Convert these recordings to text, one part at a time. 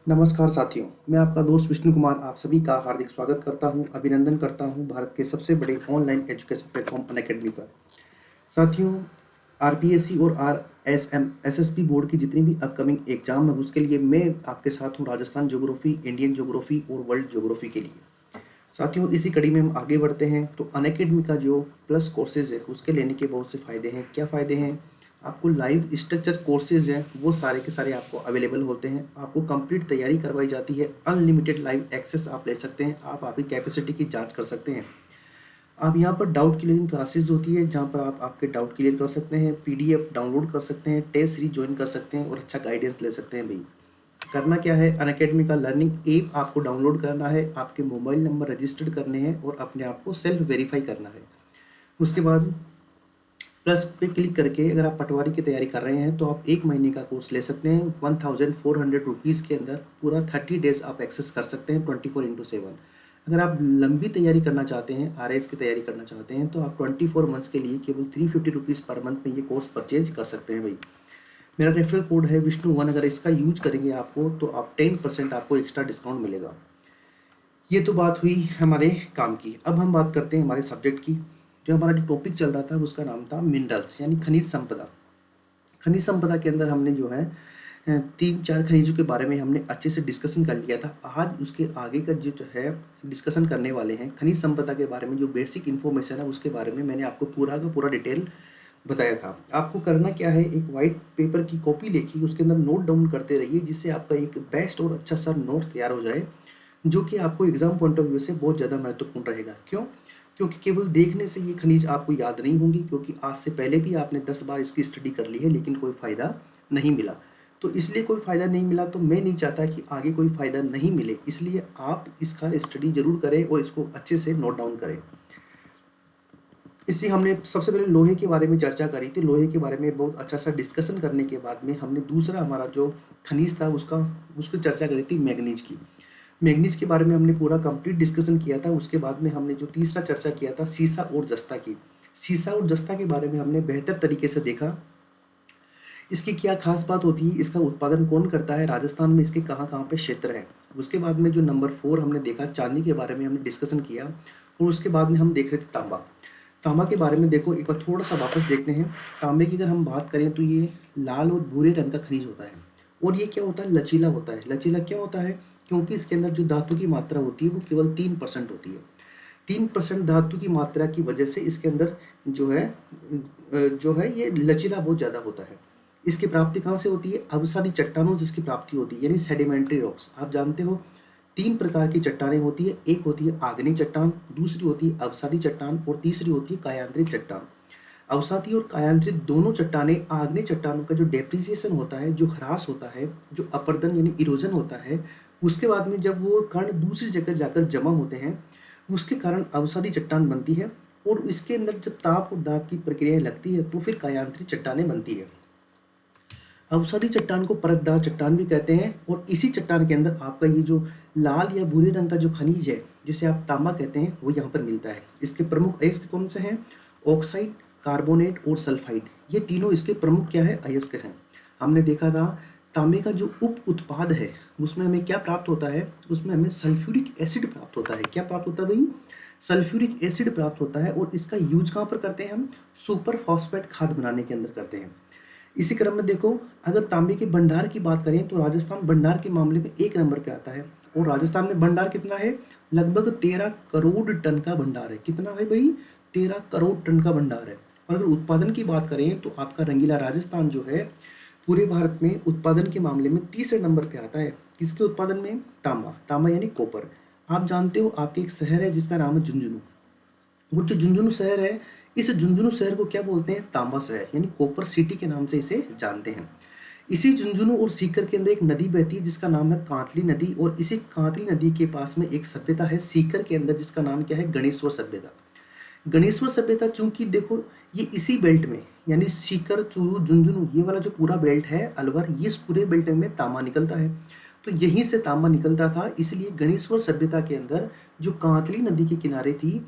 नमस्कार साथियों, मैं आपका दोस्त विष्णु कुमार आप सभी का हार्दिक स्वागत करता हूं, अभिनंदन करता हूं भारत के सबसे बड़े ऑनलाइन एजुकेशन प्लेटफॉर्म अनअकैडमी पर। साथियों, आरपीएससी और आरएसएम एसएसबी बोर्ड की जितनी भी अपकमिंग एग्जाम है उसके लिए मैं आपके साथ हूं, राजस्थान ज्योग्राफी, इंडियन ज्योग्राफी और वर्ल्ड ज्योग्राफी के लिए। साथियों, इसी कड़ी में हम आगे बढ़ते हैं तो अनअकैडमी का जो प्लस कोर्सेज है उसके लेने के बहुत से फ़ायदे हैं। क्या फ़ायदे हैं? आपको लाइव स्ट्रक्चर कोर्सेज हैं वो सारे के सारे आपको अवेलेबल होते हैं। आपको कंप्लीट तैयारी करवाई जाती है, अनलिमिटेड लाइव एक्सेस आप ले सकते हैं, आप आपकी कैपेसिटी की जांच कर सकते हैं। आप यहाँ पर डाउट क्लियरिंग क्लासेस होती है जहाँ पर आप आपके डाउट क्लियर कर सकते हैं, पीडीएफ डाउनलोड कर सकते हैं, टेस्ट सीरीज ज्वाइन कर सकते हैं और अच्छा गाइडेंस ले सकते हैं। भाई, करना क्या है? अनअकैडमी का लर्निंग ऐप आपको डाउनलोड करना है, आपके मोबाइल नंबर रजिस्टर्ड करने हैं और अपने आप को सेल्फ वेरीफाई करना है। उसके बाद प्लस पे क्लिक करके अगर आप पटवारी की तैयारी कर रहे हैं तो आप 1 महीने का कोर्स ले सकते हैं। 1400 रुपीज़ के अंदर पूरा 30 डेज आप एक्सेस कर सकते हैं 24/7। अगर आप लंबी तैयारी करना चाहते हैं, आरएस की तैयारी करना चाहते हैं, तो आप 24 मंथ्स के लिए केवल 350 रुपीज़ पर मंथ में ये कोर्स परचेज कर सकते हैं। भाई, मेरा रेफरल कोड है विष्णु 1, अगर इसका यूज करेंगे आपको तो आप 10% आपको एक्स्ट्रा डिस्काउंट मिलेगा। ये तो बात हुई हमारे काम की। अब हम बात करते हैं हमारे सब्जेक्ट की। जो हमारा जो टॉपिक चल रहा था उसका नाम था मिनरल्स यानी खनिज संपदा। खनिज संपदा के अंदर हमने जो है 3-4 खनिजों के बारे में हमने अच्छे से डिस्कशन कर लिया था। आज उसके आगे का जो है डिस्कशन करने वाले हैं खनिज संपदा के बारे में। जो बेसिक इन्फॉर्मेशन है उसके बारे में मैंने आपको पूरा का पूरा डिटेल बताया था। आपको करना क्या है, एक वाइट पेपर की कॉपी लेके उसके अंदर नोट डाउन करते रहिए जिससे आपका एक बेस्ट और अच्छा सा नोट तैयार हो जाए, जो कि आपको एग्जाम पॉइंट ऑफ व्यू से बहुत ज़्यादा महत्वपूर्ण रहेगा। क्यों? क्योंकि केवल देखने से ये खनिज आपको याद नहीं होंगी, क्योंकि आज से पहले भी आपने 10 बार इसकी स्टडी कर ली है लेकिन कोई फ़ायदा नहीं मिला। तो इसलिए कोई फ़ायदा नहीं मिला तो मैं नहीं चाहता कि आगे कोई फ़ायदा नहीं मिले, इसलिए आप इसका स्टडी ज़रूर करें और इसको अच्छे से नोट डाउन करें। इसी हमने सबसे पहले लोहे के बारे में चर्चा करी थी। लोहे के बारे में बहुत अच्छा सा डिस्कशन करने के बाद में हमने दूसरा हमारा जो खनिज था उसकी चर्चा करी थी मैग्नीज की। मैग्नीज के बारे में हमने पूरा कंप्लीट डिस्कशन किया था। उसके बाद में हमने जो तीसरा चर्चा किया था सीसा और जस्ता की। सीसा और जस्ता के बारे में हमने बेहतर तरीके से देखा, इसकी क्या खास बात होती है, इसका उत्पादन कौन करता है, राजस्थान में इसके कहाँ कहाँ पे क्षेत्र हैं। उसके बाद में जो नंबर 4 हमने देखा, चांदी के बारे में हमने डिस्कशन किया। और उसके बाद में हम देख रहे थे तांबा। तांबा के बारे में देखो एक बार थोड़ा सा वापस देखते हैं। तांबे की अगर हम बात करें तो ये लाल और भूरे रंग का खनिज होता है और ये क्या होता है, लचीला होता है। लचीला क्यों होता है? क्योंकि इसके अंदर जो धातु की मात्रा होती है वो केवल 3% होती है। 3% धातु की मात्रा की वजह से इसके अंदर जो है ये लचीला बहुत ज़्यादा होता है। इसकी प्राप्ति कहाँ से होती है? अवसादी चट्टानों से इसकी प्राप्ति होती है, यानी सेडिमेंट्री रॉक्स। आप जानते हो 3 प्रकार की चट्टानें होती है। एक होती है आग्नेय चट्टान, दूसरी होती है अवसादी चट्टान और तीसरी होती है कायांतरित चट्टान। अवसादी और कायांतरित दोनों चट्टानें, आग्नेय चट्टानों का जो डेप्रिसिएशन होता है, जो ह्रास होता है, जो अपरदन यानी इरोजन होता है, उसके बाद में जब वो कण दूसरी जगह जाकर जमा होते हैं उसके कारण अवसादी चट्टान बनती है। और इसके अंदर जब ताप और दाब की प्रक्रियाएं लगती है तो फिर कायांतरित चट्टानें बनती है। अवसादी चट्टान को परतदार चट्टान भी कहते हैं और इसी चट्टान के अंदर आपका ये जो लाल या भूरे रंग का जो खनिज है जिसे आप तांबा कहते हैं वो यहाँ पर मिलता है। इसके प्रमुख अयस्क कौन से हैं? ऑक्साइड, कार्बोनेट और सल्फाइड, ये तीनों इसके प्रमुख क्या है, अयस्क हैं। हमने देखा था तांबे का जो उप उत्पाद है उसमें हमें क्या प्राप्त होता है? उसमें हमें सल्फ्यूरिक एसिड प्राप्त होता है। क्या प्राप्त होता है भाई? सल्फ्यूरिक एसिड प्राप्त होता है। और इसका यूज कहाँ पर करते हैं हम? सुपर फॉस्फेट खाद बनाने के अंदर करते हैं। इसी क्रम में देखो, अगर तांबे के भंडार की बात करें तो राजस्थान भंडार के मामले में 1 नंबर पे आता है। और राजस्थान में भंडार कितना है? लगभग 13 करोड़ टन का भंडार है। कितना है भाई? 13 करोड़ टन का भंडार है। और अगर उत्पादन की बात करें तो आपका रंगीला राजस्थान जो है पूरे भारत में उत्पादन के मामले में तीसरे नंबर पे आता है। किसके उत्पादन में? तांबा। तांबा यानी कॉपर। आप जानते हो आपके एक शहर है जिसका नाम है झुंझुनू। वो जो झुंझुनू शहर है, इस झुंझुनू शहर को क्या बोलते हैं? तांबा शहर यानी कॉपर सिटी के नाम से इसे जानते हैं। इसी झुंझुनू और सीकर के अंदर एक नदी बहती है जिसका नाम है कांतली नदी। और इसी कांतली नदी के पास में एक सभ्यता है सीकर के अंदर जिसका नाम क्या है? गणेश्वर सभ्यता। गणेश्वर सभ्यता चूंकि देखो ये इसी बेल्ट में यानी सीकर, चूरू, झुंझुनू, ये वाला जो पूरा बेल्ट है अलवर, ये इस पूरे बेल्ट में तांबा निकलता है। तो यहीं से तांबा निकलता था, इसलिए गणेश्वर सभ्यता के अंदर जो कांतली नदी के किनारे थी,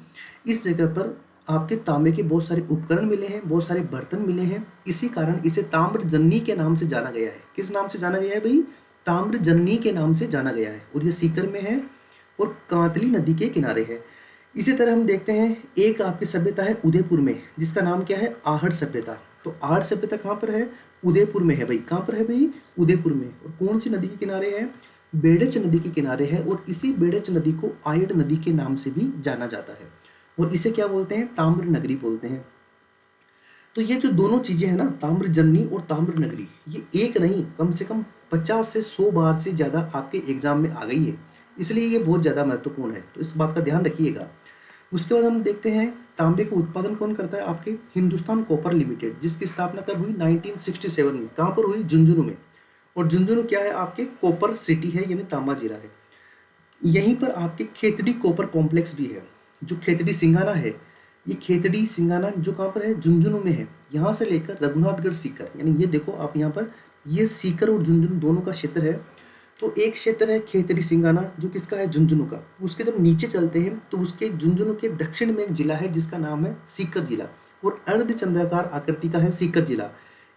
इस जगह पर आपके तांबे के बहुत सारे उपकरण मिले हैं, बहुत सारे बर्तन मिले हैं। इसी कारण इसे ताम्रजन्नी के नाम से जाना गया है। किस नाम से जाना गया है भाई? ताम्र जननी के नाम से जाना गया है और ये सीकर में है और कांतली नदी के किनारे है। इसी तरह हम देखते हैं एक आपकी सभ्यता है उदयपुर में, जिसका नाम क्या है, आहड़ सभ्यता। तो आहड़ सभ्यता कहाँ पर है, उदयपुर में है भाई। कहाँ पर है भाई, उदयपुर में। और कौन सी नदी के किनारे है, बेड़च नदी के किनारे है। और इसी बेड़च नदी को आयड़ नदी के नाम से भी जाना जाता है और इसे क्या बोलते हैं, ताम्र नगरी बोलते हैं। तो ये जो दोनों चीजें हैं ना, ताम्र जननी और ताम्र नगरी, ये एक नहीं कम से कम 50 से 100 बार से ज्यादा आपके एग्जाम में आ गई है, इसलिए ये बहुत ज्यादा महत्वपूर्ण है, तो इस बात का ध्यान रखिएगा। उसके बाद हम देखते हैं तांबे का उत्पादन कौन करता है, आपके हिंदुस्तान कॉपर लिमिटेड, जिसकी स्थापना कब हुई, 1967 में। कहाँ पर हुई, झुंझुनू में। और झुंझुनू क्या है, आपके कॉपर सिटी है, यानी तांबा जीरा है। यहीं पर आपके खेतड़ी कॉपर कॉम्प्लेक्स भी है। जो खेतड़ी सिंगाना है, ये खेतड़ी सिंगाना जो कहाँ पर है, झुंझुनू में है। यहाँ से लेकर रघुनाथगढ़ सीकर, यानी ये देखो आप यहाँ पर, ये सीकर और झुंझुनू दोनों का क्षेत्र है। तो एक क्षेत्र है खेतड़ी सिंगाना जो किसका है, झुंझुनू का। उसके जब नीचे चलते हैं तो उसके झुंझुनू के दक्षिण में एक जिला है जिसका नाम है सीकर जिला, और अर्धचंद्राकार आकृति का है सीकर जिला।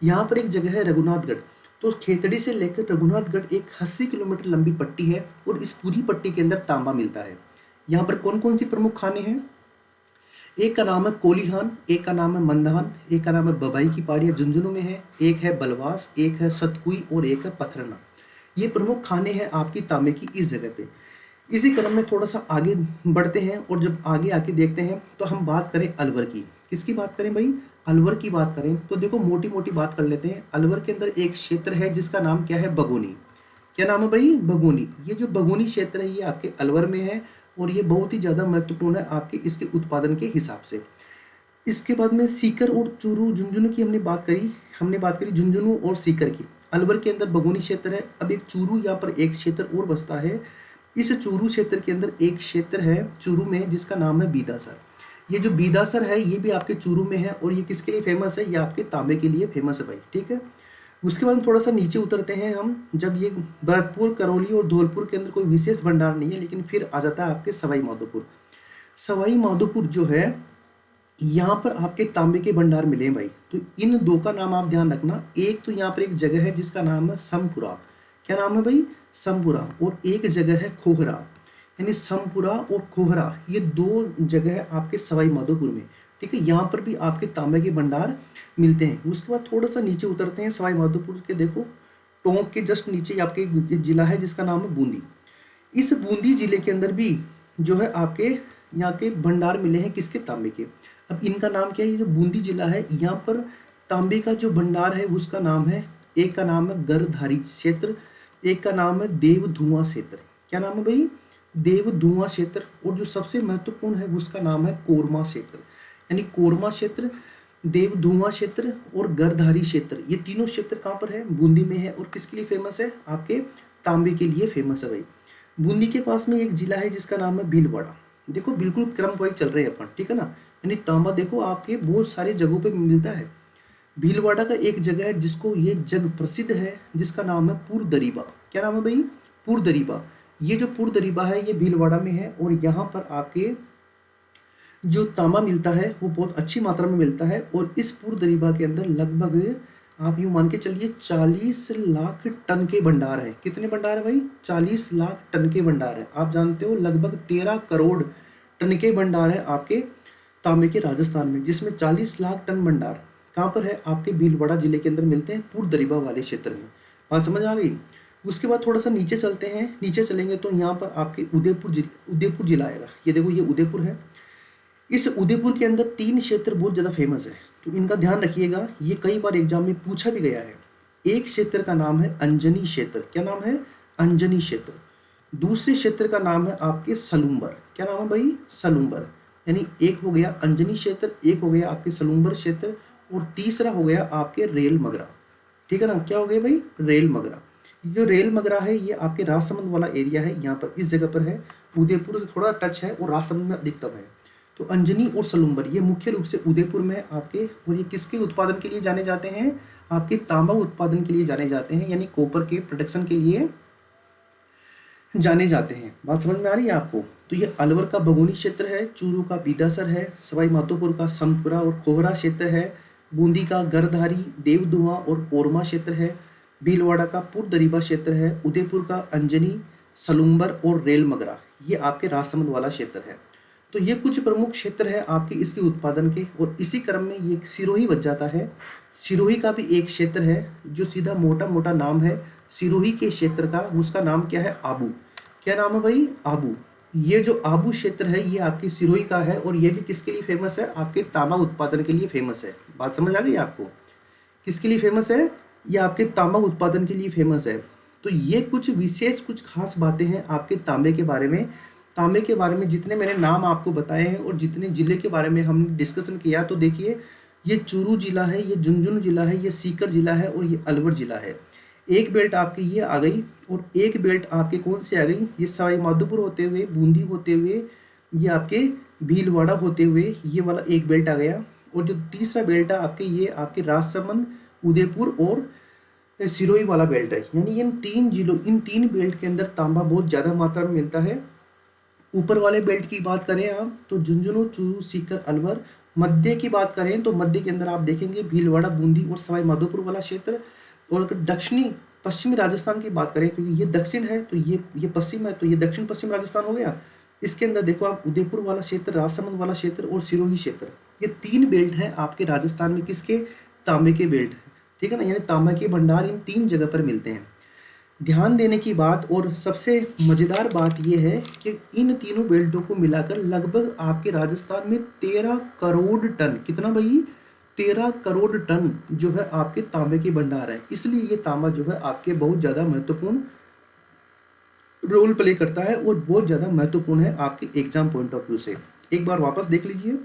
यहाँ पर एक जगह है रघुनाथगढ़। तो खेतड़ी से लेकर रघुनाथगढ़ एक 80 किलोमीटर लंबी पट्टी है और इस पूरी पट्टी के अंदर तांबा मिलता है। यहाँ पर कौन कौन सी प्रमुख खाने हैं, एक का नाम है कोलीहान, एक का नाम है मंदहान, एक का नाम है बबाई की पहाड़ी झुंझुनू में है, एक है बलवास, एक है सतकुई और एक है पथरना। ये प्रमुख खाने हैं आपकी तांबे की इस जगह पे। इसी क्रम में थोड़ा सा आगे बढ़ते हैं और जब आगे आके देखते हैं तो हम बात करें अलवर की। किसकी बात करें भाई, अलवर की बात करें तो देखो मोटी मोटी बात कर लेते हैं। अलवर के अंदर एक क्षेत्र है जिसका नाम क्या है, बगोनी। क्या नाम है भाई, बगोनी। ये जो बगोनी क्षेत्र है ये आपके अलवर में है और ये बहुत ही ज़्यादा महत्वपूर्ण है आपके इसके उत्पादन के हिसाब से। इसके बाद में सीकर और चूरू झुंझुनू की हमने बात करी झुंझुनू और सीकर की। अलवर के अंदर बगोनी क्षेत्र है। अब एक चूरू, यहाँ पर एक क्षेत्र और बसता है। इस चूरू क्षेत्र के अंदर एक क्षेत्र है चूरू में जिसका नाम है बीदासर। ये जो बीदासर है ये भी आपके चूरू में है और ये किसके लिए फेमस है, ये आपके तांबे के लिए फेमस है भाई, ठीक है। उसके बाद थोड़ा सा नीचे उतरते हैं हम, जब ये भरतपुर, करौली और धौलपुर के अंदर कोई विशेष भंडार नहीं है, लेकिन फिर आ जाता है आपके सवाई माधोपुर। सवाई माधोपुर जो है यहाँ पर आपके तांबे के भंडार मिले हैं भाई। तो इन दो का नाम आप ध्यान रखना। एक तो यहाँ पर एक जगह है जिसका नाम है समपुरा। क्या नाम है भाई, समपुरा। और एक जगह है खोहरा, यानी समपुरा और खोहरा, ये दो जगह है आपके सवाई माधोपुर में, ठीक है। यहाँ पर भी आपके तांबे के भंडार मिलते हैं। उसके बाद थोड़ा सा नीचे उतरते हैं सवाई माधोपुर के, देखो टोंक के जस्ट नीचे आपके एक जिला है जिसका नाम है बूंदी। इस बूंदी जिले के अंदर भी जो है आपके यहाँ के भंडार मिले हैं किसके, तांबे के। अब इनका नाम क्या है, ये जो बूंदी जिला है यहाँ पर तांबे का जो भंडार है उसका नाम है, एक का नाम है गर्धारी क्षेत्र, एक का नाम है देव धुआं क्षेत्र। क्या नाम है भाई, देव धुआं क्षेत्र। और जो सबसे महत्वपूर्ण है उसका नाम है कोरमा क्षेत्र, यानी कोरमा क्षेत्र, देव धुआं क्षेत्र और गर्धारी क्षेत्र। ये तीनों क्षेत्र कहाँ पर है, बूंदी में है। और किसके लिए फेमस है, आपके तांबे के लिए फेमस है भाई। बूंदी के पास में एक जिला है जिसका नाम है भीलवाड़ा। देखो बिल्कुल क्रम वाइज चल रहे हैं अपन, ठीक है ना। यानी तांबा देखो आपके बहुत सारे जगहों पे मिलता है। भीलवाड़ा का एक जगह है जिसको ये जग प्रसिद्ध है जिसका नाम है पुरदरीबा। क्या नाम है भाई, पुरदरीबा। ये जो पुरदरीबा है ये भीलवाड़ा में है और यहाँ पर आपके जो तांबा मिलता है वो बहुत अच्छी मात्रा में मिलता है। और इस पुरदरीबा के अंदर लगभग आप यूँ मान के चलिए 40 लाख टन के भंडार है। कितने भंडार है भाई, 40 लाख टन के भंडार है। आप जानते हो लगभग 13 करोड़ टन के भंडार है आपके तांबे के राजस्थान में, जिसमें 40 लाख टन भंडार कहाँ पर है, आपके भीलवाड़ा जिले के अंदर मिलते हैं, पुरदरीबा वाले क्षेत्र में। बात समझ आ गई। उसके बाद थोड़ा सा नीचे चलते हैं, नीचे चलेंगे तो यहाँ पर आपके उदयपुर जिला आएगा। ये देखो ये उदयपुर है। इस उदयपुर के अंदर 3 क्षेत्र बहुत ज़्यादा फेमस है, तो इनका ध्यान रखिएगा। ये कई बार एग्जाम में पूछा भी गया है। एक क्षेत्र का नाम है अंजनी क्षेत्र। क्या नाम है, अंजनी क्षेत्र। दूसरे क्षेत्र का नाम है आपके सलूम्बर। क्या नाम है भाई, सलूम्बर। यानी एक हो गया अंजनी क्षेत्र, एक हो गया आपके सलूम्बर क्षेत्र और तीसरा हो गया आपके रेल मगरा, ठीक है ना। क्या हो गया भाई, रेल मगरा। जो रेल मगरा है ये आपके राजसमंद वाला एरिया है, यहाँ पर इस जगह पर है। उदयपुर से थोड़ा टच है और राजसमंद में अधिकतम है। तो अंजनी और सलूम्बर ये मुख्य रूप से उदयपुर में आपके, और ये किसके उत्पादन के लिए जाने जाते हैं, आपके तांबा उत्पादन के लिए जाने जाते हैं, यानी कॉपर के प्रोडक्शन के लिए जाने जाते हैं। बात समझ में आ रही है आपको। तो ये अलवर का बगोनी क्षेत्र है, चूरू का बीदासर है, सवाई माधोपुर का समपुरा और कोहरा क्षेत्र है, बूंदी का गर्धारी, देवधुआ और कोरमा क्षेत्र है, भीलवाड़ा का पुरदरीबा क्षेत्र है, उदयपुर का अंजनी, सलूम्बर और रेलमगरा, ये आपके राजसमंद वाला क्षेत्र है। तो ये कुछ प्रमुख क्षेत्र है आपके इसके उत्पादन के, और इसी क्रम में ये सिरोही बच जाता है। सिरोही का भी एक क्षेत्र है जो सीधा मोटा मोटा नाम है सिरोही के क्षेत्र का, उसका नाम क्या है, आबू। क्या नाम है भाई, आबू। ये जो आबू क्षेत्र है ये आपकी सिरोही का है, और ये भी किसके लिए फेमस है, आपके तांबा उत्पादन के लिए फेमस है। बात समझ आ गई आपको, किसके लिए फेमस है, ये आपके तांबा उत्पादन के लिए फेमस है। तो ये कुछ विशेष कुछ खास बातें हैं आपके तांबे के बारे में। तांबे के बारे में जितने मैंने नाम आपको बताए हैं और जितने जिले के बारे में हमने डिस्कशन किया, तो देखिए ये चूरू जिला है, ये झुंझुनू जिला है, ये सीकर जिला है और ये अलवर जिला है। एक बेल्ट आपकी ये आ गई, और एक बेल्ट आपके कौन सी आ गई, ये सवाई माधोपुर होते हुए, बूंदी होते हुए, ये आपके भीलवाड़ा होते हुए ये वाला एक बेल्ट आ गया। और जो तीसरा बेल्ट है आपके, ये आपके राजसमंद, उदयपुर और सिरोही वाला बेल्ट है। यानी इन तीन जिलों, इन तीन बेल्ट के अंदर तांबा बहुत ज़्यादा मात्रा में मिलता है। ऊपर वाले बेल्ट की बात करें आप तो झुंझुनू, चूरू, सीकर, अलवर। मध्य की बात करें तो मध्य के अंदर आप देखेंगे भीलवाड़ा, बूंदी और सवाई माधोपुर वाला क्षेत्र। और अगर दक्षिणी पश्चिमी राजस्थान की बात करें, क्योंकि ये दक्षिण है तो ये पश्चिम है, तो ये दक्षिण पश्चिम राजस्थान हो गया। इसके अंदर देखो आप उदयपुर वाला क्षेत्र, राजसमंद वाला क्षेत्र और सिरोही क्षेत्र, ये तीन बेल्ट हैं आपके राजस्थान में, किसके, तांबे के बेल्ट है। ठीक है ना, यानी तांबा के भंडार इन तीन जगह पर मिलते हैं। ध्यान देने की बात और सबसे मज़ेदार बात यह है कि इन तीनों बेल्टों को मिलाकर लगभग आपके राजस्थान में 13 करोड़ टन, कितना भाई, 13 करोड़ टन जो है आपके तांबे के भंडार है। इसलिए ये तांबा जो है आपके बहुत ज़्यादा महत्वपूर्ण रोल प्ले करता है और बहुत ज़्यादा महत्वपूर्ण है आपके एग्जाम पॉइंट ऑफ व्यू से। एक बार वापस देख लीजिए,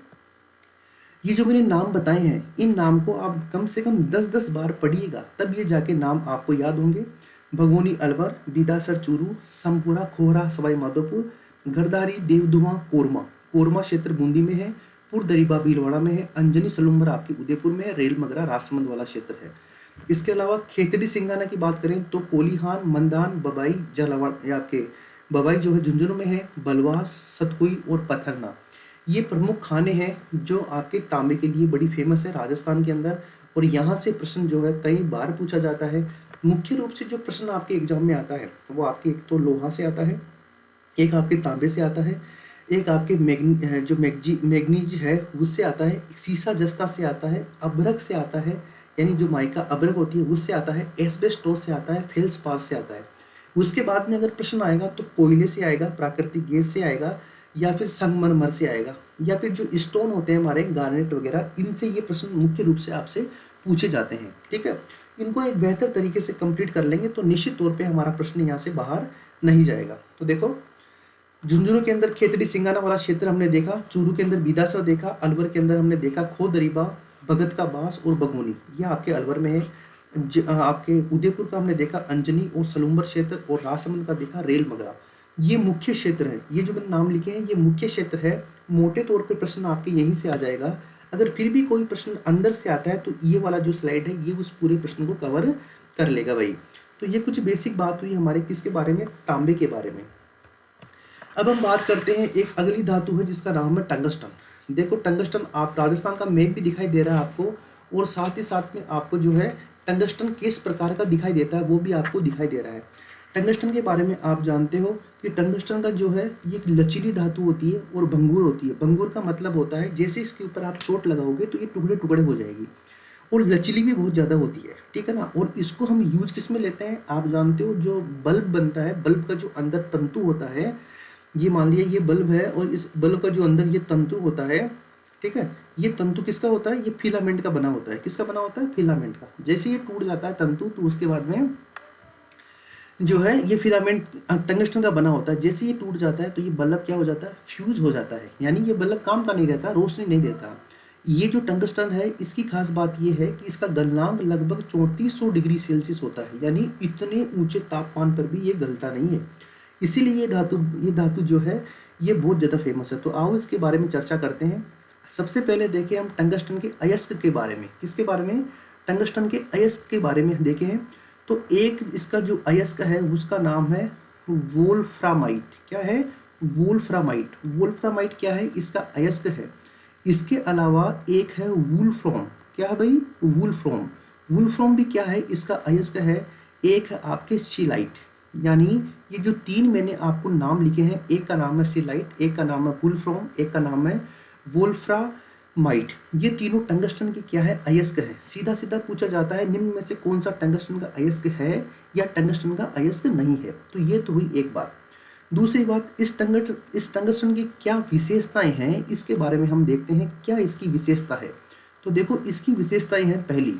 ये जो मैंने नाम बताए हैं, इन नाम को आप कम से कम 10-10 बार पढ़िएगा, तब ये जाके नाम आपको याद होंगे। भगोनी अलवर, बिदासर चूरू, समपुरा खोहरा सवाई माधोपुर, गरदारी देवधुआ कोरमा, कोरमा क्षेत्र बूंदी में है, पुरदरीबा भीलवाड़ा में है, अंजनी सलूम्बर आपके उदयपुर में है, रेल मगरा राजसमंद वाला क्षेत्र है। इसके अलावा खेतड़ी सिंगाना की बात करें तो कोलीहान, मंदान, बबाई, झालावाड़, या आपके बबाई जो है झुंझुनू में है, बलवास, सतकुई और पथरना, ये प्रमुख खाने हैं जो आपके तांबे के लिए बड़ी फेमस है राजस्थान के अंदर। और यहाँ से प्रश्न जो है कई बार पूछा जाता है। मुख्य रूप से जो प्रश्न आपके एग्जाम में आता है वो आपके एक तो लोहा से आता है, एक आपके तांबे से आता है, एक आपके मैग्नीज है उससे आता है, सीसा जस्ता से आता है, अभ्रक से आता है, यानी जो माइका अभ्रक होती है उससे आता है, एस्बेस्टोस से आता है, फेल्सपार से आता है। उसके बाद में अगर प्रश्न आएगा तो कोयले से आएगा, प्राकृतिक गैस से आएगा, या फिर संगमरमर से आएगा, या फिर जो स्टोन होते हैं हमारे गार्नेट वगैरह, इनसे ये प्रश्न मुख्य रूप से आपसे पूछे जाते हैं। ठीक है, इनको एक बेहतर तरीके से कंप्लीट कर लेंगे तो निश्चित तौर पे हमारा प्रश्न यहाँ से बाहर नहीं जाएगा। तो देखो, झुंझुनू के अंदर खेतड़ी सिंगाना वाला क्षेत्र हमने देखा, चूरू के अंदर बिदासर देखा, अलवर के अंदर हमने देखा खोदरीबा, भगत का बास और बगोनी, ये आपके अलवर में है। आपके उदयपुर का हमने देखा अंजनी और सलूम्बर क्षेत्र, और राजसमंद का देखा रेल मगरा। ये मुख्य क्षेत्र है, ये जो मैंने नाम लिखे हैं ये मुख्य क्षेत्र है। मोटे तौर पे प्रश्न आपके यहीं से आ जाएगा। अगर फिर भी कोई प्रश्न अंदर से आता है तो ये वाला जो स्लाइड है ये उस पूरे प्रश्न को कवर कर लेगा भाई। तो ये कुछ बेसिक बात हुई हमारे किसके बारे में, तांबे के बारे में। अब हम बात करते हैं एक अगली धातु है जिसका नाम है टंगस्टन। देखो टंगस्टन, आप राजस्थान का मैप भी दिखाई दे रहा है आपको, और साथ ही साथ में आपको जो है टंगस्टन किस प्रकार का दिखाई देता है वो भी आपको दिखाई दे रहा है। टंगस्टन के बारे में आप जानते हो कि टंगस्टन का जो है ये एक लचीली धातु होती है और भंगुर होती है। भंगुर का मतलब होता है जैसे इसके ऊपर आप चोट लगाओगे तो ये टुकड़े टुकड़े हो जाएगी, और लचीली भी बहुत ज़्यादा होती है। ठीक है ना, और इसको हम यूज किस में लेते हैं, आप जानते हो जो बल्ब बनता है, बल्ब का जो अंदर तंतु होता है, ये मान लिया ये बल्ब है और इस बल्ब का जो अंदर ये तंतु होता है, ठीक है, ये तंतु किसका होता है, ये फिलामेंट का बना होता है। किसका बना होता है, फिलामेंट का। जैसे ये टूट जाता है तंतु तो उसके बाद में जो है ये फिलामेंट टंगस्टन का बना होता है। जैसे ये टूट जाता है तो ये बल्ब क्या हो जाता है, फ्यूज हो जाता है, यानी ये बल्ब काम का नहीं रहता, रोशनी नहीं देता। ये जो टंगस्टन है इसकी खास बात ये है कि इसका गलनांक लगभग 3400 डिग्री सेल्सियस होता है, यानी इतने ऊंचे तापमान पर भी ये गलता नहीं है। इसीलिए ये धातु जो है ये बहुत ज़्यादा फेमस है। तो आओ इसके बारे में चर्चा करते हैं। सबसे पहले देखें हम टंगस्टन के अयस्क के बारे में। किसके बारे में, टंगस्टन के अयस्क के बारे में देखें हैं तो एक इसका जो अयस्क है उसका नाम है वोल्फ्रामाइट। क्या है, वोल्फ्रामाइट। वोल्फ्रामाइट क्या है, इसका अयस्क है। इसके अलावा एक है वुल्फ्रोम। क्या है भाई, वुल्फ्रोम। वुल्फ्रोम भी क्या है, इसका अयस्क है। एक है आपके सिलाइट, यानी ये जो तीन मैंने आपको नाम लिखे हैं, एक का नाम है सिलाइट, एक का नाम है वुल्फ्रॉम, एक का नाम है वोल्फ्रामाइट। ये तीनों टंगस्टन के क्या है, अयस्क है। सीधा सीधा पूछा जाता है निम्न में से कौन सा टंगस्टन का अयस्क है या टंगस्टन का अयस्क नहीं है। तो ये तो हुई एक बात। दूसरी बात, इस टंगस्टन की क्या विशेषताएं हैं, इसके बारे में हम देखते हैं क्या इसकी विशेषता है। तो देखो इसकी विशेषताएं हैं, पहली,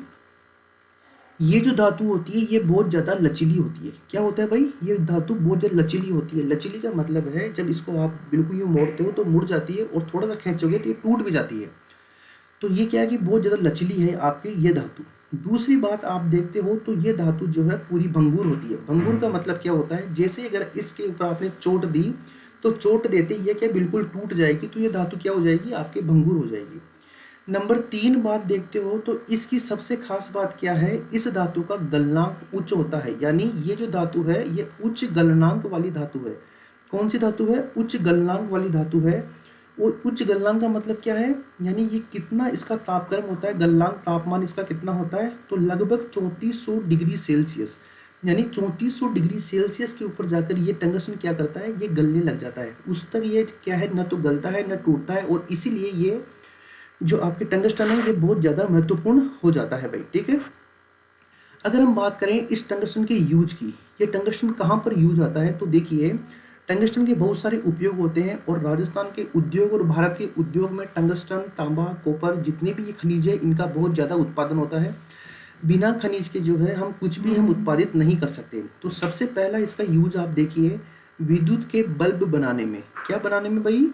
ये जो धातु होती है ये बहुत ज़्यादा लचीली होती है। क्या होता है भाई, ये धातु बहुत ज़्यादा लचीली होती है। लचीली का मतलब है जब इसको आप बिल्कुल यूँ मोड़ते हो तो मुड़ जाती है, और थोड़ा सा खींचोगे तो ये टूट भी जाती है। तो ये क्या है कि बहुत ज़्यादा लचीली है आपकी ये धातु। दूसरी बात आप देखते हो तो ये धातु जो है पूरी भंगुर होती है। भंगुर का मतलब क्या होता है, जैसे अगर इसके ऊपर आपने चोट दी तो चोट देते ये क्या बिल्कुल टूट जाएगी, तो ये धातु क्या हो जाएगी, आपके भंगुर हो जाएगी। नंबर 3 बात देखते हो तो इसकी सबसे खास बात क्या है, इस धातु का गलनांक उच्च होता है। यानी ये जो धातु है ये उच्च गलनांक वाली धातु है। कौन सी धातु है, उच्च गलनांक वाली धातु है। और उच्च गलनांक का मतलब क्या है, यानी ये कितना इसका तापक्रम होता है, गलनांक तापमान इसका कितना होता है, तो लगभग 3400 डिग्री सेल्सियस। यानी 3400 डिग्री सेल्सियस के ऊपर जाकर ये टंगस्टन क्या करता है, ये गलने लग जाता है। उस तक ये क्या है, न तो गलता है न टूटता है, और इसीलिए ये जो आपके टंगस्टन है ये बहुत ज़्यादा महत्वपूर्ण हो जाता है भाई। ठीक है, अगर हम बात करें इस टंगस्टन के यूज की, ये टंगस्टन कहाँ पर यूज आता है, तो देखिए टंगस्टन के बहुत सारे उपयोग होते हैं, और राजस्थान के उद्योग और भारत के उद्योग में टंगस्टन, तांबा, कॉपर जितने भी ये खनिज है इनका बहुत ज़्यादा उत्पादन होता है। बिना खनिज के जो है हम कुछ भी हम उत्पादित नहीं कर सकते। तो सबसे पहला इसका यूज आप देखिए विद्युत के बल्ब बनाने में। क्या बनाने में भाई,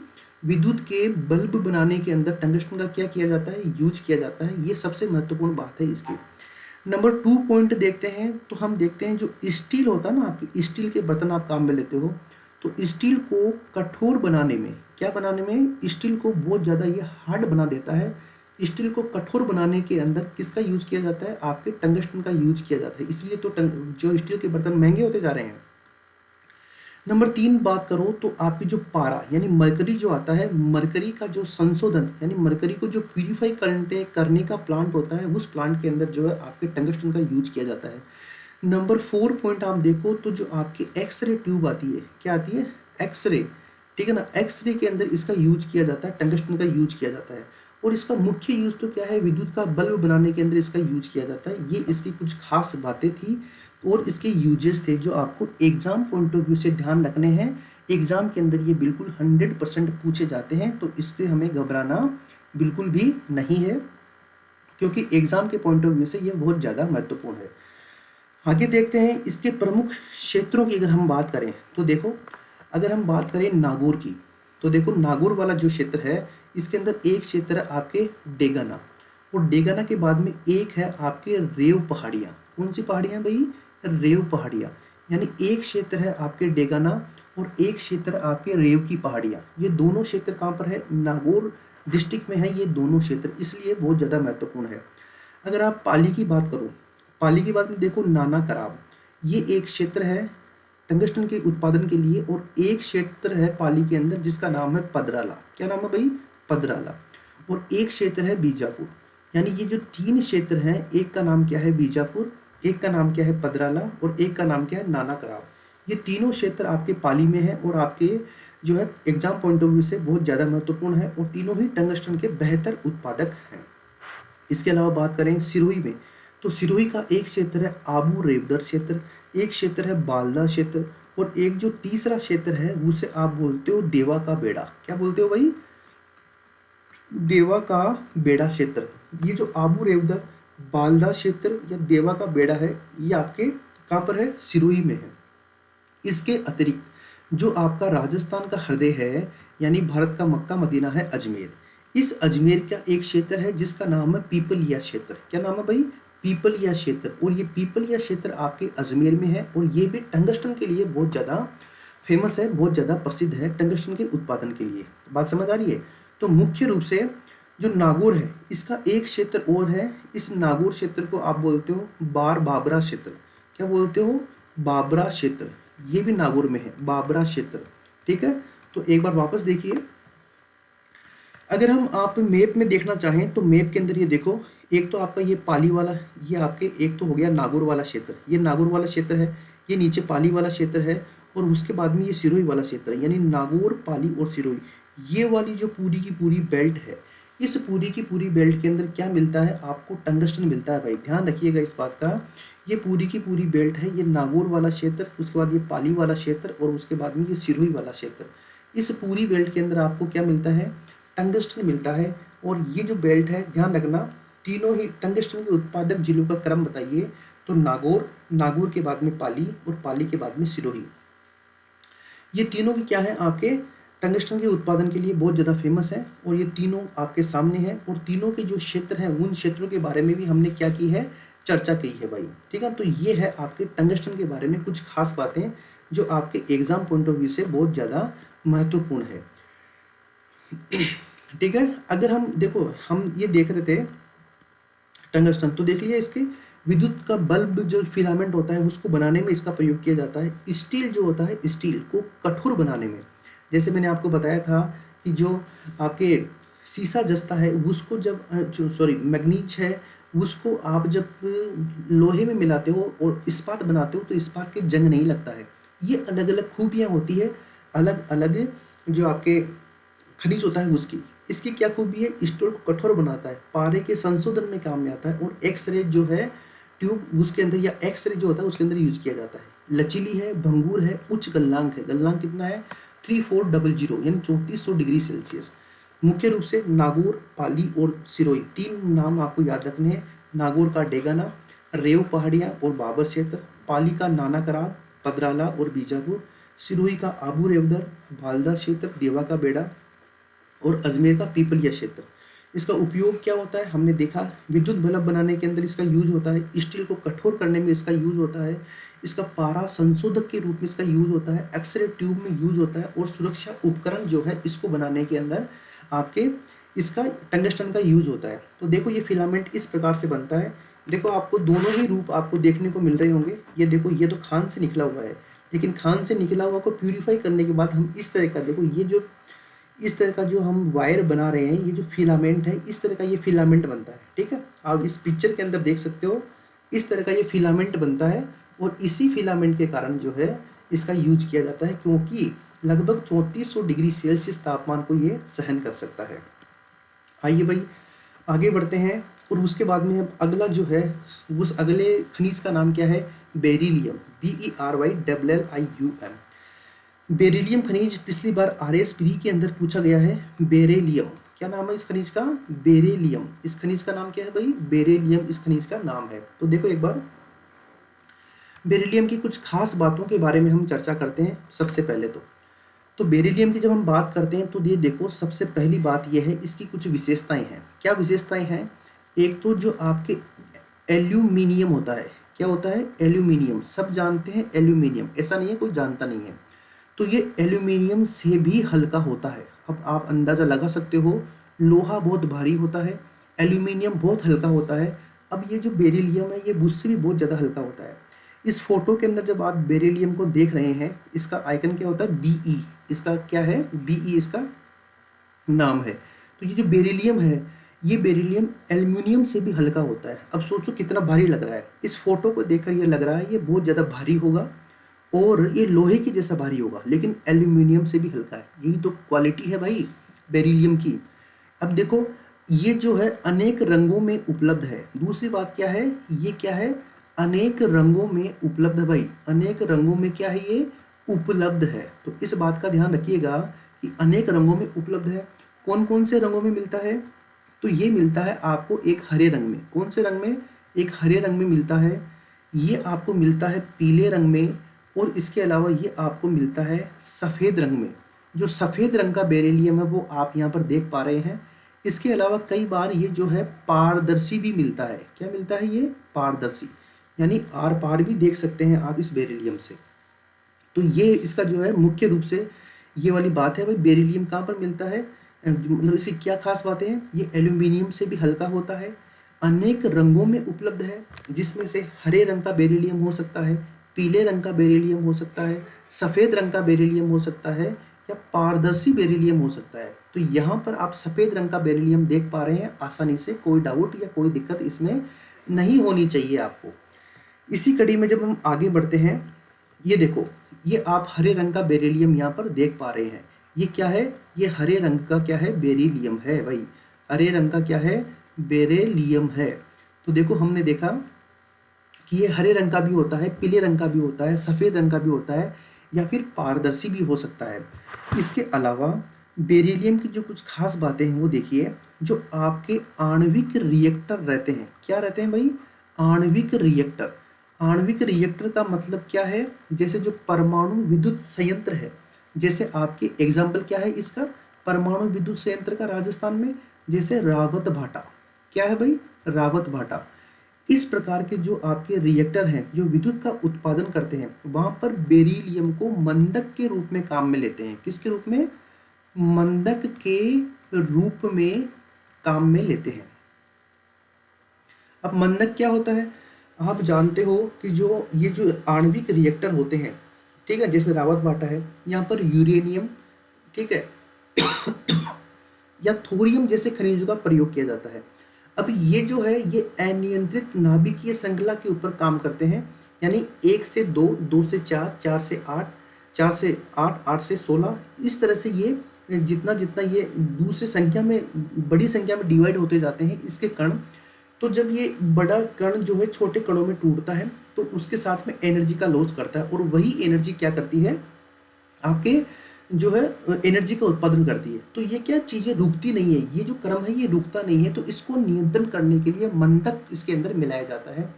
विद्युत के बल्ब बनाने के अंदर टंगस्टन का क्या किया जाता है, यूज किया जाता है। ये सबसे महत्वपूर्ण बात है इसकी। नंबर 2 पॉइंट देखते हैं, तो हम देखते हैं जो स्टील होता है ना, आपकी स्टील के बर्तन आप काम में लेते हो, तो स्टील को कठोर बनाने में, क्या बनाने में, स्टील को बहुत ज़्यादा ये हार्ड बना देता है। स्टील को कठोर बनाने के अंदर किसका यूज किया जाता है, आपके टंगस्टन का यूज किया जाता है। इसलिए तो जो स्टील के बर्तन महंगे होते जा रहे हैं। नंबर 3 बात करो तो आपकी जो पारा यानी मरकरी जो आता है, मरकरी का जो संशोधन यानी मरकरी को जो प्यूरिफाई करने का प्लांट होता है, उस प्लांट के अंदर जो है आपके टंगस्टन का यूज किया जाता है। नंबर 4 पॉइंट आप देखो तो जो आपकी एक्सरे ट्यूब आती है, क्या आती है, एक्सरे, ठीक है ना, एक्सरे के अंदर इसका यूज किया जाता है, टंगस्टन का यूज किया जाता है। और इसका मुख्य यूज तो क्या है, विद्युत का बल्ब बनाने के अंदर इसका यूज किया जाता है। ये इसकी कुछ खास बातें थी और इसके यूजेस थे जो आपको एग्जाम पॉइंट ऑफ व्यू से ध्यान रखने हैं। एग्जाम के अंदर ये बिल्कुल 100% पूछे जाते हैं, तो इससे हमें घबराना बिल्कुल भी नहीं है, क्योंकि एग्जाम के पॉइंट ऑफ व्यू से ये बहुत ज़्यादा महत्वपूर्ण है। आगे देखते हैं इसके प्रमुख क्षेत्रों की अगर हम बात करें तो देखो, अगर हम बात करें नागौर की, तो देखो नागौर वाला जो क्षेत्र है इसके अंदर एक क्षेत्र है आपके डेगाना, और डेगाना के बाद में एक है आपके रेव पहाड़ियाँ। कौन सी पहाड़ियाँ भाई, रेव पहाड़ियाँ। यानी एक क्षेत्र है आपके डेगाना और एक क्षेत्र आपके रेव की पहाड़ियाँ। ये दोनों क्षेत्र कहाँ पर है, नागौर डिस्ट्रिक्ट में है ये दोनों क्षेत्र, इसलिए बहुत ज़्यादा महत्वपूर्ण है। अगर आप पाली की बात करो, पाली की बात में देखो नाना कराब, ये एक क्षेत्र है टंगस्टन के उत्पादन के लिए, और एक क्षेत्र है पाली के अंदर जिसका नाम है पदराला। क्या नाम है भाई, पदराला। और एक क्षेत्र है बीजापुर। यानी ये जो 3 क्षेत्र हैं, एक का नाम क्या है बीजापुर, एक का नाम क्या है पदराला, और एक का नाम क्या है नाना कराब। ये तीनों क्षेत्र आपके पाली में है और आपके जो है एग्जाम पॉइंट ऑफ व्यू से बहुत ज़्यादा महत्वपूर्ण है, और तीनों ही टंगस्टन के बेहतर उत्पादक हैं। इसके अलावा बात करें सिरोही में, तो सिरोही का एक क्षेत्र है आबू रेवदर क्षेत्र, एक क्षेत्र है बालदा क्षेत्र, और एक जो तीसरा क्षेत्र है उसे आप बोलते हो देवा का बेड़ा। क्या बोलते हो भाई, देवा का बेड़ा क्षेत्र। ये जो आबू रेवदर, बालदा क्षेत्र या देवा का बेड़ा है, ये आपके कहाँ पर है, सिरोही में है। इसके अतिरिक्त जो आपका राजस्थान का हृदय है यानी भारत का मक्का मदीना है अजमेर, इस अजमेर का एक क्षेत्र है जिसका नाम है पीपलिया क्षेत्र। क्या नाम है भाई, पीपलिया क्षेत्र। और ये पीपलिया क्षेत्र आपके अजमेर में है, और ये भी टंगस्टन के लिए बहुत ज़्यादा फेमस है, बहुत ज़्यादा प्रसिद्ध है टंगस्टन के उत्पादन के लिए। बात समझ आ रही है। तो मुख्य रूप से जो नागौर है इसका एक क्षेत्र और है, इस नागौर क्षेत्र को आप बोलते हो बाबरा क्षेत्र। क्या बोलते हो, बाबरा क्षेत्र। ये भी नागौर में है, बाबरा क्षेत्र। ठीक है, तो एक बार वापस देखिए, अगर हम आप मैप में देखना चाहें तो मैप के अंदर ये देखो एक तो आपका ये पाली वाला, ये आपके एक तो हो गया नागौर वाला क्षेत्र, ये नागौर वाला क्षेत्र है, ये नीचे पाली वाला क्षेत्र है, और उसके बाद में ये सिरोही वाला क्षेत्र है, यानी नागौर, पाली और सिरोही, ये वाली जो पूरी की पूरी बेल्ट है, इस पूरी की पूरी बेल्ट के अंदर क्या मिलता है आपको? टंगस्टन मिलता है भाई, ध्यान रखिएगा इस बात का। ये पूरी की पूरी बेल्ट है, ये नागौर वाला क्षेत्र, उसके बाद ये पाली वाला क्षेत्र, और उसके बाद में ये सिरोही वाला क्षेत्र। इस पूरी बेल्ट के अंदर आपको क्या मिलता है? टंगस्टन मिलता है। और ये जो बेल्ट है, ध्यान रखना, तीनों ही टंगस्टन के उत्पादक जिलों का क्रम बताइए, तो नागौर, नागौर के बाद में पाली, और पाली के बाद में सिरोही। ये तीनों की क्या है? आपके टंगस्टन के उत्पादन के लिए बहुत ज़्यादा फेमस है, और ये तीनों आपके सामने हैं, और तीनों के जो क्षेत्र हैं उन क्षेत्रों के बारे में भी हमने क्या की है? चर्चा की है भाई, ठीक है। तो ये है आपके टंगस्टन के बारे में कुछ खास बातें जो आपके एग्जाम पॉइंट ऑफ व्यू से बहुत ज़्यादा महत्वपूर्ण है, ठीक है। अगर हम देखो, हम ये देख रहे थे टंगस्टन, तो देख लिया इसके विद्युत का बल्ब जो फिलामेंट होता है उसको बनाने में इसका प्रयोग किया जाता है। स्टील जो होता है, स्टील को कठोर बनाने में, जैसे मैंने आपको बताया था कि जो आपके शीशा जस्ता है उसको जब सॉरी मैग्नीज है, उसको आप जब लोहे में मिलाते हो और इस्पात बनाते हो तो इस्पात के जंग नहीं लगता है। ये अलग अलग खूबियाँ होती है, अलग अलग जो आपके खनिज होता है उसकी। इसकी क्या खूबी है? स्टील को कठोर बनाता है, पारे के संशोधन में काम में आता है, और एक्सरे जो है ट्यूब उसके अंदर, या एक्सरे जो होता है उसके अंदर यूज किया जाता है। लचीली है, भंगुर है, उच्च गलनांक है। गलनांक कितना है? 3400 यानी 3400 डिग्री सेल्सियस। मुख्य रूप से नागौर, पाली और सिरोही, तीन नाम आपको याद रखने हैं। नागौर का डेगाना, रेव पहाड़ियाँ और बाबर क्षेत्र, पाली का नाना कराब, पदराला और बीजापुर, सिरोही का आबू रेवदर, भालदा क्षेत्र, देवा का बेड़ा और अजमेर का पीपलिया क्षेत्र। इसका उपयोग क्या होता है? हमने देखा विद्युत बल्ब बनाने के अंदर इसका यूज होता है, स्टील को कठोर करने में इसका यूज होता है, इसका पारा संशोधक के रूप में इसका यूज होता है, एक्सरे ट्यूब में यूज होता है, और सुरक्षा उपकरण जो है इसको बनाने के अंदर आपके इसका टंगस्टन का यूज होता है। तो देखो ये फिलामेंट इस प्रकार से बनता है। देखो आपको दोनों ही रूप आपको देखने को मिल रहे होंगे। ये देखो, ये तो खान से निकला हुआ है, लेकिन खान से निकला हुआ को प्यूरिफाई करने के बाद हम इस तरह का, देखो ये जो इस तरह का जो हम वायर बना रहे हैं, ये जो फिलामेंट है, इस तरह का ये फिलामेंट बनता है, ठीक है। आप इस पिक्चर के अंदर देख सकते हो, इस तरह का ये फिलामेंट बनता है, और इसी फिलामेंट के कारण जो है इसका यूज किया जाता है, क्योंकि लगभग 3400 डिग्री सेल्सियस तापमान को ये सहन कर सकता है। आइए भाई आगे बढ़ते हैं, और उसके बाद में अब अगला जो है, उस अगले खनिज का नाम क्या है? Beryllium, BERYLLIUM। बेरिलियम खनिज पिछली बार RS प्री के अंदर पूछा गया है। बेरिलियम, क्या नाम है इस खनिज का? बेरिलियम। इस खनिज का नाम क्या है भाई? बेरिलियम इस खनिज का नाम है। तो देखो एक बार बेरिलियम की कुछ खास बातों के बारे में हम चर्चा करते हैं। सबसे पहले तो बेरिलियम की जब हम बात करते हैं तो ये देखो, सबसे पहली बात ये है इसकी कुछ विशेषताएं हैं। क्या विशेषताएं हैं? एक तो जो आपके एल्यूमिनियम होता है, क्या होता है? एल्यूमिनियम, सब जानते हैं एल्यूमिनियम, ऐसा नहीं है कोई जानता नहीं है। तो ये एल्यूमिनियम से भी हल्का होता है। अब आप अंदाज़ा लगा सकते हो, लोहा बहुत भारी होता है, एल्यूमिनियम बहुत हल्का होता है। अब ये जो बेरिलियम है ये उससे भी बहुत ज़्यादा हल्का होता है। इस फोटो के अंदर जब आप बेरिलियम को देख रहे हैं, इसका आइकन क्या होता है? BE, इसका क्या है? BE इसका नाम है। तो ये जो बेरिलियम है, ये बेरिलियम एल्यूमिनियम से भी हल्का होता है। अब सोचो कितना भारी लग रहा है। इस फोटो को देखकर ये लग रहा है ये बहुत ज़्यादा भारी होगा, और ये लोहे की जैसा भारी होगा, लेकिन एल्यूमिनियम से भी हल्का है। यही तो क्वालिटी है भाई बेरिलियम की। अब देखो ये जो है अनेक रंगों में उपलब्ध है। दूसरी बात क्या है? ये क्या है? अनेक रंगों में उपलब्ध है भाई। अनेक रंगों में क्या है? ये उपलब्ध है। तो इस बात का ध्यान रखिएगा कि अनेक रंगों में उपलब्ध है। कौन कौन से रंगों में मिलता है? तो ये मिलता है आपको एक हरे रंग में। कौन से रंग में? एक हरे रंग में मिलता है। ये आपको मिलता है पीले रंग में, और इसके अलावा ये आपको मिलता है सफ़ेद रंग में। जो सफ़ेद रंग का बेरिलियम है वो आप यहाँ पर देख पा रहे हैं। इसके अलावा कई बार ये जो है पारदर्शी भी मिलता है। क्या मिलता है? ये पारदर्शी, यानी आर पार भी देख सकते हैं आप इस बेरिलियम से। तो ये इसका जो है मुख्य रूप से ये वाली बात है भाई। बेरिलियम कहाँ पर मिलता है, मतलब इसकी क्या खास बातें हैं? ये एल्यूमिनियम से भी हल्का होता है, अनेक रंगों में उपलब्ध है, जिसमें से हरे रंग का बेरिलियम हो सकता है, पीले रंग का बेरिलियम हो सकता है, सफ़ेद रंग का बेरिलियम हो सकता है, या पारदर्शी बेरिलियम हो सकता है। तो तो यहाँ पर आप सफ़ेद रंग का बेरिलियम देख पा रहे हैं आसानी से, कोई डाउट या कोई दिक्कत इसमें नहीं होनी चाहिए आपको। इसी कड़ी में जब हम आगे बढ़ते हैं, ये देखो, ये आप हरे रंग का बेरिलियम यहाँ पर देख पा रहे हैं। ये क्या है? ये हरे रंग का क्या है? बेरिलियम है भाई। हरे रंग का क्या है? बेरिलियम है। तो देखो, हमने देखा कि ये हरे रंग का भी होता है, पीले रंग का भी होता है, सफ़ेद रंग का भी होता है, या फिर पारदर्शी भी हो सकता है। इसके अलावा बेरिलियम की जो कुछ खास बातें हैं वो देखिए, जो आपके आणविक रिएक्टर रहते हैं, क्या रहते हैं भाई? आणविक रिएक्टर। आणविक रिएक्टर का मतलब क्या है? जैसे जो परमाणु विद्युत संयंत्र है, जैसे आपके एग्जाम्पल क्या है इसका? परमाणु विद्युत संयंत्र का राजस्थान में, जैसे रावत भाटा। क्या है भाई? रावत भाटा। इस प्रकार के जो आपके रिएक्टर हैं जो विद्युत का उत्पादन करते हैं, वहां पर बेरिलियम को मंदक के रूप में काम में लेते हैं। किसके रूप में? मंदक के रूप में काम में लेते हैं। अब मंदक क्या होता है? आप जानते हो कि ये जो आणविक रिएक्टर होते हैं, ठीक है, जैसे रावत भाटा है, यहाँ पर यूरेनियम, ठीक है, या थोरियम जैसे खनिजों का प्रयोग किया जाता है। अब ये जो है, ये अनियंत्रित नाभिकीय श्रृंखला के ऊपर काम करते हैं, यानी 1 से 2, 2 से 4, 4 से 8, 4 से 8, 8 से 16, इस तरह से ये जितना जितना ये दूसरी संख्या में, बड़ी संख्या में डिवाइड होते जाते हैं इसके कण। तो जब ये बड़ा कण जो है छोटे कणों में टूटता है, तो उसके साथ में एनर्जी का लॉस करता है, और वही एनर्जी क्या करती है? आपके जो है एनर्जी का उत्पादन करती है। तो ये क्या चीज़ें रुकती नहीं है, ये जो क्रम है ये रुकता नहीं है। तो इसको नियंत्रण करने के लिए मंदक इसके अंदर मिलाया जाता है,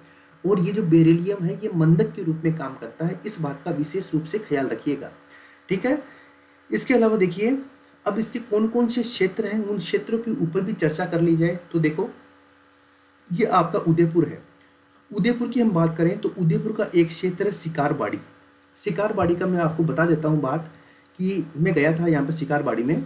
और ये जो बेरिलियम है ये मंदक के रूप में काम करता है। इस बात का विशेष रूप से ख्याल रखिएगा, ठीक है। इसके अलावा देखिए, अब इसके कौन कौन से क्षेत्र हैं, उन क्षेत्रों के ऊपर भी चर्चा कर ली जाए तो देखो, ये आपका उदयपुर है। उदयपुर की हम बात करें तो उदयपुर का एक क्षेत्र है शिकारबाड़ी। शिकारबाड़ी का मैं आपको बता देता हूँ बात, कि मैं गया था यहाँ पर शिकारबाड़ी में।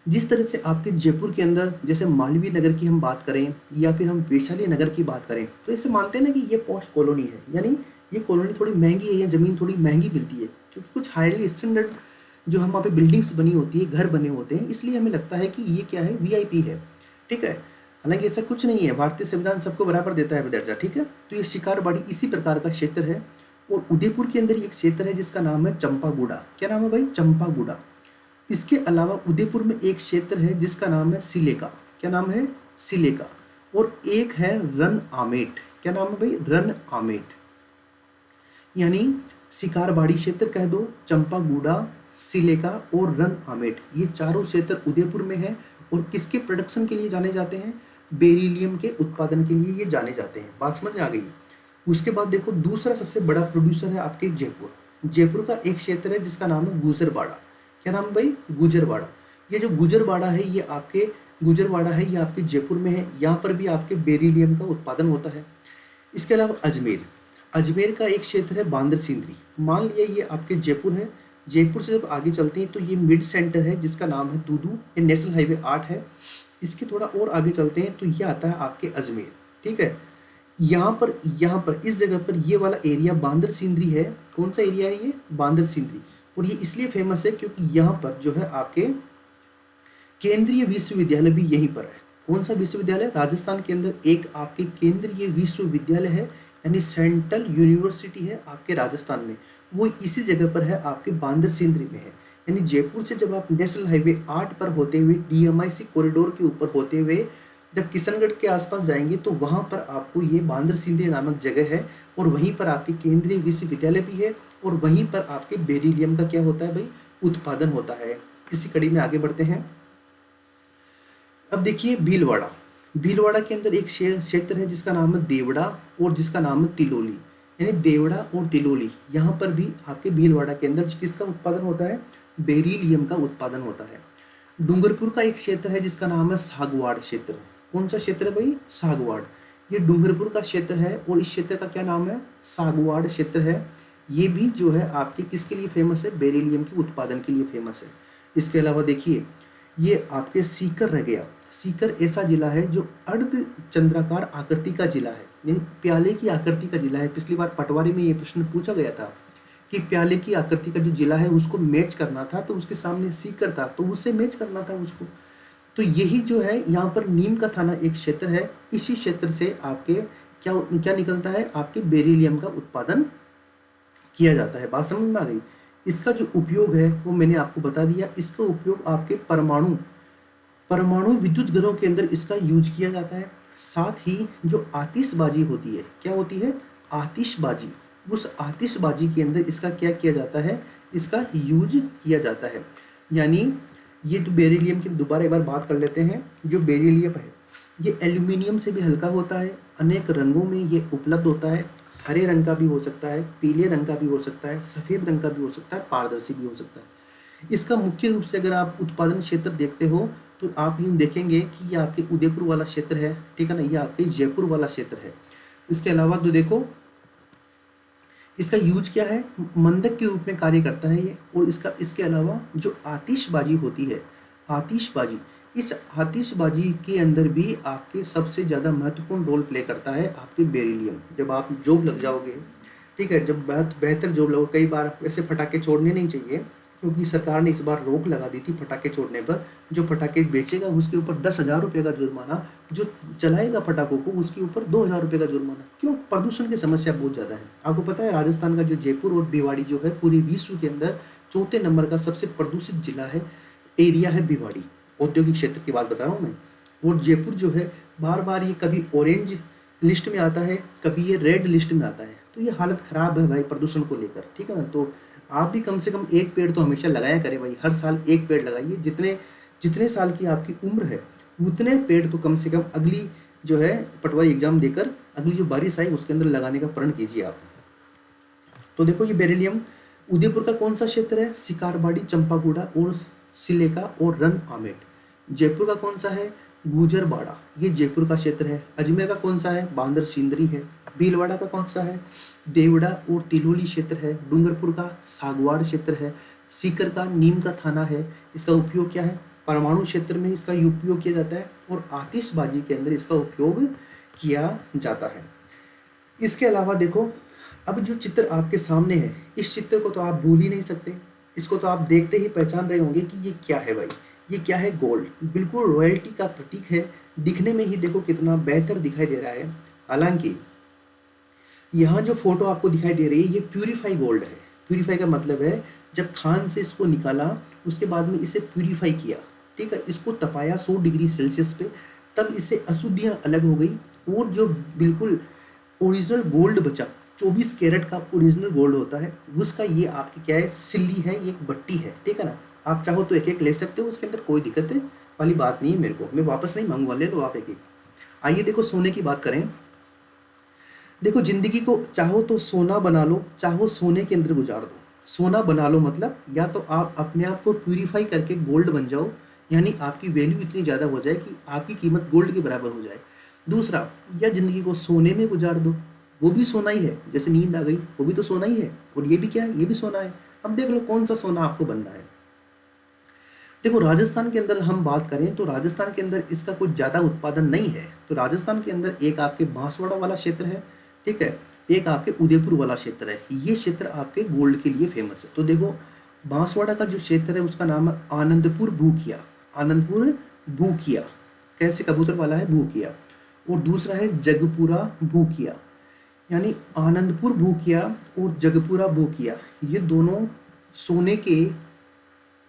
जिस तरह से आपके जयपुर के अंदर जैसे मालवीय नगर की हम बात करें, या फिर हम वैशाली नगर की बात करें, तो ऐसे मानते हैं ना कि ये पॉश कॉलोनी है, यानी ये कॉलोनी थोड़ी महंगी है, या ज़मीन थोड़ी महंगी मिलती है, क्योंकि कुछ हाईली स्टैंडर्ड जो हम वहाँ पे बिल्डिंग्स बनी होती है, घर बने होते हैं, इसलिए हमें लगता है कि ये क्या है? VIP है, ठीक है। हालांकि ऐसा कुछ नहीं है, भारतीय संविधान सबको बराबर देता है दर्जा, ठीक है। तो ये शिकारबाड़ी इसी प्रकार का क्षेत्र है। और उदयपुर के अंदर एक क्षेत्र है जिसका नाम है चंपागुड़ा। क्या नाम है भाई? चंपागुड़ा। इसके अलावा उदयपुर में एक क्षेत्र है जिसका नाम है सिलेका। क्या नाम है? सिलेका। और एक है रन आमेट। क्या नाम है भाई? रन आमेट। यानी शिकारबाड़ी क्षेत्र कह दो, चंपागुड़ा, सिलेका और रन आमेट, ये चारों क्षेत्र उदयपुर में है। और किसके प्रोडक्शन के लिए जाने जाते हैं? बेरिलियम के उत्पादन के लिए ये जाने जाते हैं। बात समझ में आ गई? उसके बाद देखो, दूसरा सबसे बड़ा प्रोड्यूसर है आपके जयपुर। जयपुर का एक क्षेत्र है जिसका नाम है गुजरवाड़ा। क्या नाम भाई? गुजरवाड़ा। ये जो गुजरवाड़ा है ये आपके जयपुर में है। यहाँ पर भी आपके बेरिलियम का उत्पादन होता है। इसके अलावा अजमेर का एक क्षेत्र है बांदर सिंदरी। मान लिया ये आपके जयपुर है। जयपुर से जब आगे चलते हैं तो ये मिड सेंटर है जिसका नाम है दूदू, ये नेशनल हाईवे 8 है। इसके थोड़ा और आगे चलते हैं तो ये आता है आपके अजमेर, ठीक है। यहाँ पर इस जगह पर ये वाला एरिया बांदर सिंदरी है। कौन सा एरिया है ये? बांदर सिंदरी। और ये इसलिए फेमस है क्योंकि यहाँ पर जो है आपके केंद्रीय विश्वविद्यालय भी यहीं पर है। कौन सा विश्वविद्यालय? राजस्थान के अंदर एक आपके केंद्रीय विश्वविद्यालय है, यानी सेंट्रल यूनिवर्सिटी है आपके राजस्थान में, वो इसी जगह पर है, आपके बांदर सिंदरी में है। यानी जयपुर से जब आप नेशनल हाईवे 8 पर होते हुए DMIC कॉरिडोर के ऊपर होते हुए जब किशनगढ़ के आसपास जाएंगे तो वहाँ पर आपको ये बांदर सिंदरी नामक जगह है, और वहीं पर आपके केंद्रीय विश्वविद्यालय भी है, और वहीं पर आपके बेरिलियम का क्या होता है भाई? उत्पादन होता है। इसी कड़ी में आगे बढ़ते हैं। अब देखिए भीलवाड़ा के अंदर एक क्षेत्र है जिसका नाम है देवड़ा और जिसका नाम है तिलोली। यानी देवड़ा और तिलोली, यहाँ पर भी आपके भीलवाड़ा के अंदर किसका उत्पादन होता है? बेरिलियम का उत्पादन होता है। डूंगरपुर का एक क्षेत्र है जिसका नाम है सागवाड़ क्षेत्र। कौन सा क्षेत्र है भाई? सागवाड़। ये डूंगरपुर का क्षेत्र है और इस क्षेत्र का क्या नाम है? सागवाड़ क्षेत्र है। ये भी जो है आपके किसके लिए फेमस है? बेरिलियम के उत्पादन के लिए फेमस है। इसके अलावा देखिए, ये आपके सीकर रह गया। सीकर ऐसा जिला है जो अर्ध चंद्राकार आकृति का जिला है, यानी प्याले की आकृति का जिला है। पिछली बार पटवारी में ये प्रश्न पूछा गया था कि प्याले की आकृति का जो जिला है उसको मैच करना था, तो उसके सामने सीकर था तो उससे मैच करना था उसको। तो यही जो है यहाँ पर नीम का थाना एक क्षेत्र है, इसी क्षेत्र से आपके क्या क्या निकलता है, आपके बेरिलियम का उत्पादन किया जाता है। बात समझ में आ गई। इसका जो उपयोग है वो मैंने आपको बता दिया। इसका उपयोग आपके परमाणु परमाणु विद्युत घरों के अंदर इसका यूज किया जाता है। साथ ही जो आतिशबाजी होती है, क्या होती है, आतिशबाजी, उस आतिशबाजी के अंदर इसका क्या किया जाता है, इसका यूज किया जाता है। यानी ये जो बेरिलियम की दोबारा एक बार बात कर लेते हैं। जो बेरिलियम है ये एल्यूमिनियम से भी हल्का होता है, अनेक रंगों में ये उपलब्ध होता है। हरे रंग का भी हो सकता है, पीले रंग का भी हो सकता है, सफ़ेद रंग का भी हो सकता है, पारदर्शी भी हो सकता है। इसका मुख्य रूप से अगर आप उत्पादन क्षेत्र देखते हो तो आप यूँ देखेंगे कि ये आपके उदयपुर वाला क्षेत्र है, ठीक है ना, ये आपके जयपुर वाला क्षेत्र है। इसके अलावा तो देखो इसका यूज क्या है, मंदक के रूप में कार्य करता है ये। और इसके अलावा जो आतिशबाजी होती है, आतिशबाजी, इस आतिशबाजी के अंदर भी आपके सबसे ज़्यादा महत्वपूर्ण रोल प्ले करता है आपके बेरिलियम। जब आप जॉब लग जाओगे, ठीक है, जब बेहतर जॉब लगो, कई बार ऐसे फटाके छोड़ने नहीं चाहिए, क्योंकि सरकार ने इस बार रोक लगा दी थी फटाके छोड़ने पर। जो फटाके बेचेगा उसके ऊपर 10,000 रुपये का जुर्माना, जो चलाएगा फटाकों को उसके ऊपर 2,000 रुपये का जुर्माना। क्यों, प्रदूषण की समस्या बहुत ज़्यादा है। आपको पता है राजस्थान का जो जयपुर और भिवाड़ी जो है पूरी विश्व के अंदर चौथे नंबर का सबसे प्रदूषित जिला है, एरिया है भिवाड़ी। औद्योगिक क्षेत्र की बात बता रहा हूँ मैं। और जयपुर जो है बार बार ये कभी ऑरेंज लिस्ट में आता है, कभी ये रेड लिस्ट में आता है। तो ये हालत ख़राब है भाई प्रदूषण को लेकर, ठीक है ना। तो आप भी कम से कम एक पेड़ तो हमेशा लगाया करें भाई, हर साल एक पेड़ लगाइए। जितने जितने साल की आपकी उम्र है उतने पेड़ तो कम से कम अगली जो है पटवारी एग्जाम देकर अगली जो बारिश आई उसके अंदर लगाने का प्रण कीजिए आप। तो देखो ये बेरिलियम उदयपुर का कौन सा क्षेत्र है, सिकारबाड़ी, चंपागुड़ा और सिलेका और रन आमेट। जयपुर का कौन सा है, गुजरबाड़ा, ये जयपुर का क्षेत्र है। अजमेर का कौन सा है, बांदर सिंदरी है। भीलवाड़ा का कौन सा है, देवड़ा और तिलोली क्षेत्र है। डूंगरपुर का सागवाड़ क्षेत्र है। सीकर का नीम का थाना है। इसका उपयोग क्या है, परमाणु क्षेत्र में इसका उपयोग किया जाता है और आतिशबाजी के अंदर इसका उपयोग किया जाता है। इसके अलावा देखो अब जो चित्र आपके सामने है, इस चित्र को तो आप भूल ही नहीं सकते। इसको तो आप देखते ही पहचान रहे होंगे कि ये क्या है भाई, ये क्या है, गोल्ड। बिल्कुल रॉयल्टी का प्रतीक है। दिखने में ही देखो कितना बेहतर दिखाई दे रहा है। हालांकि यहाँ जो फोटो आपको दिखाई दे रही है ये प्यूरिफाई गोल्ड है। प्यूरिफाई का मतलब है जब खान से इसको निकाला उसके बाद में इसे प्यूरिफाई किया, ठीक है, इसको तपाया 100 डिग्री सेल्सियस पे, तब इससे अशुद्धियाँ अलग हो गई और जो बिल्कुल ओरिजिनल गोल्ड बचा, 24 कैरेट का ओरिजिनल गोल्ड होता है, उसका ये आपकी क्या है, सिल्ली है, ये एक बट्टी है, ठीक है ना। आप चाहो तो एक एक ले सकते हो, उसके अंदर कोई दिक्कत वाली बात नहीं है। मेरे को मैं वापस नहीं मांगूंगा, ले लो आप एक एक। आइए देखो सोने की बात करें। देखो जिंदगी को चाहो तो सोना बना लो, चाहो सोने के अंदर गुजार दो। सोना बना लो मतलब या तो आप अपने आप को प्यूरिफाई करके गोल्ड बन जाओ, यानी आपकी वैल्यू इतनी ज़्यादा हो जाए कि आपकी कीमत गोल्ड के बराबर हो जाए। दूसरा, या जिंदगी को सोने में गुजार दो, वो भी सोना ही है। जैसे नींद आ गई वो भी तो सोना ही है, और ये भी क्या है, ये भी सोना है। अब देख लो कौन सा सोना आपको बनना है। देखो राजस्थान के अंदर हम बात करें तो राजस्थान के अंदर इसका कुछ ज़्यादा उत्पादन नहीं है। तो राजस्थान के अंदर एक आपके बांसवाड़ा वाला क्षेत्र है, ठीक है, एक आपके उदयपुर वाला क्षेत्र है। ये क्षेत्र आपके गोल्ड के लिए फेमस है। तो देखो बांसवाड़ा का जो क्षेत्र है उसका नाम है आनंदपुर भूकिया। आनंदपुर भूकिया कैसे, कबूतर वाला है, भूकिया। और दूसरा है जगपुरा भूकिया, यानी आनंदपुर भूकिया और जगपुरा भूकिया, ये दोनों सोने के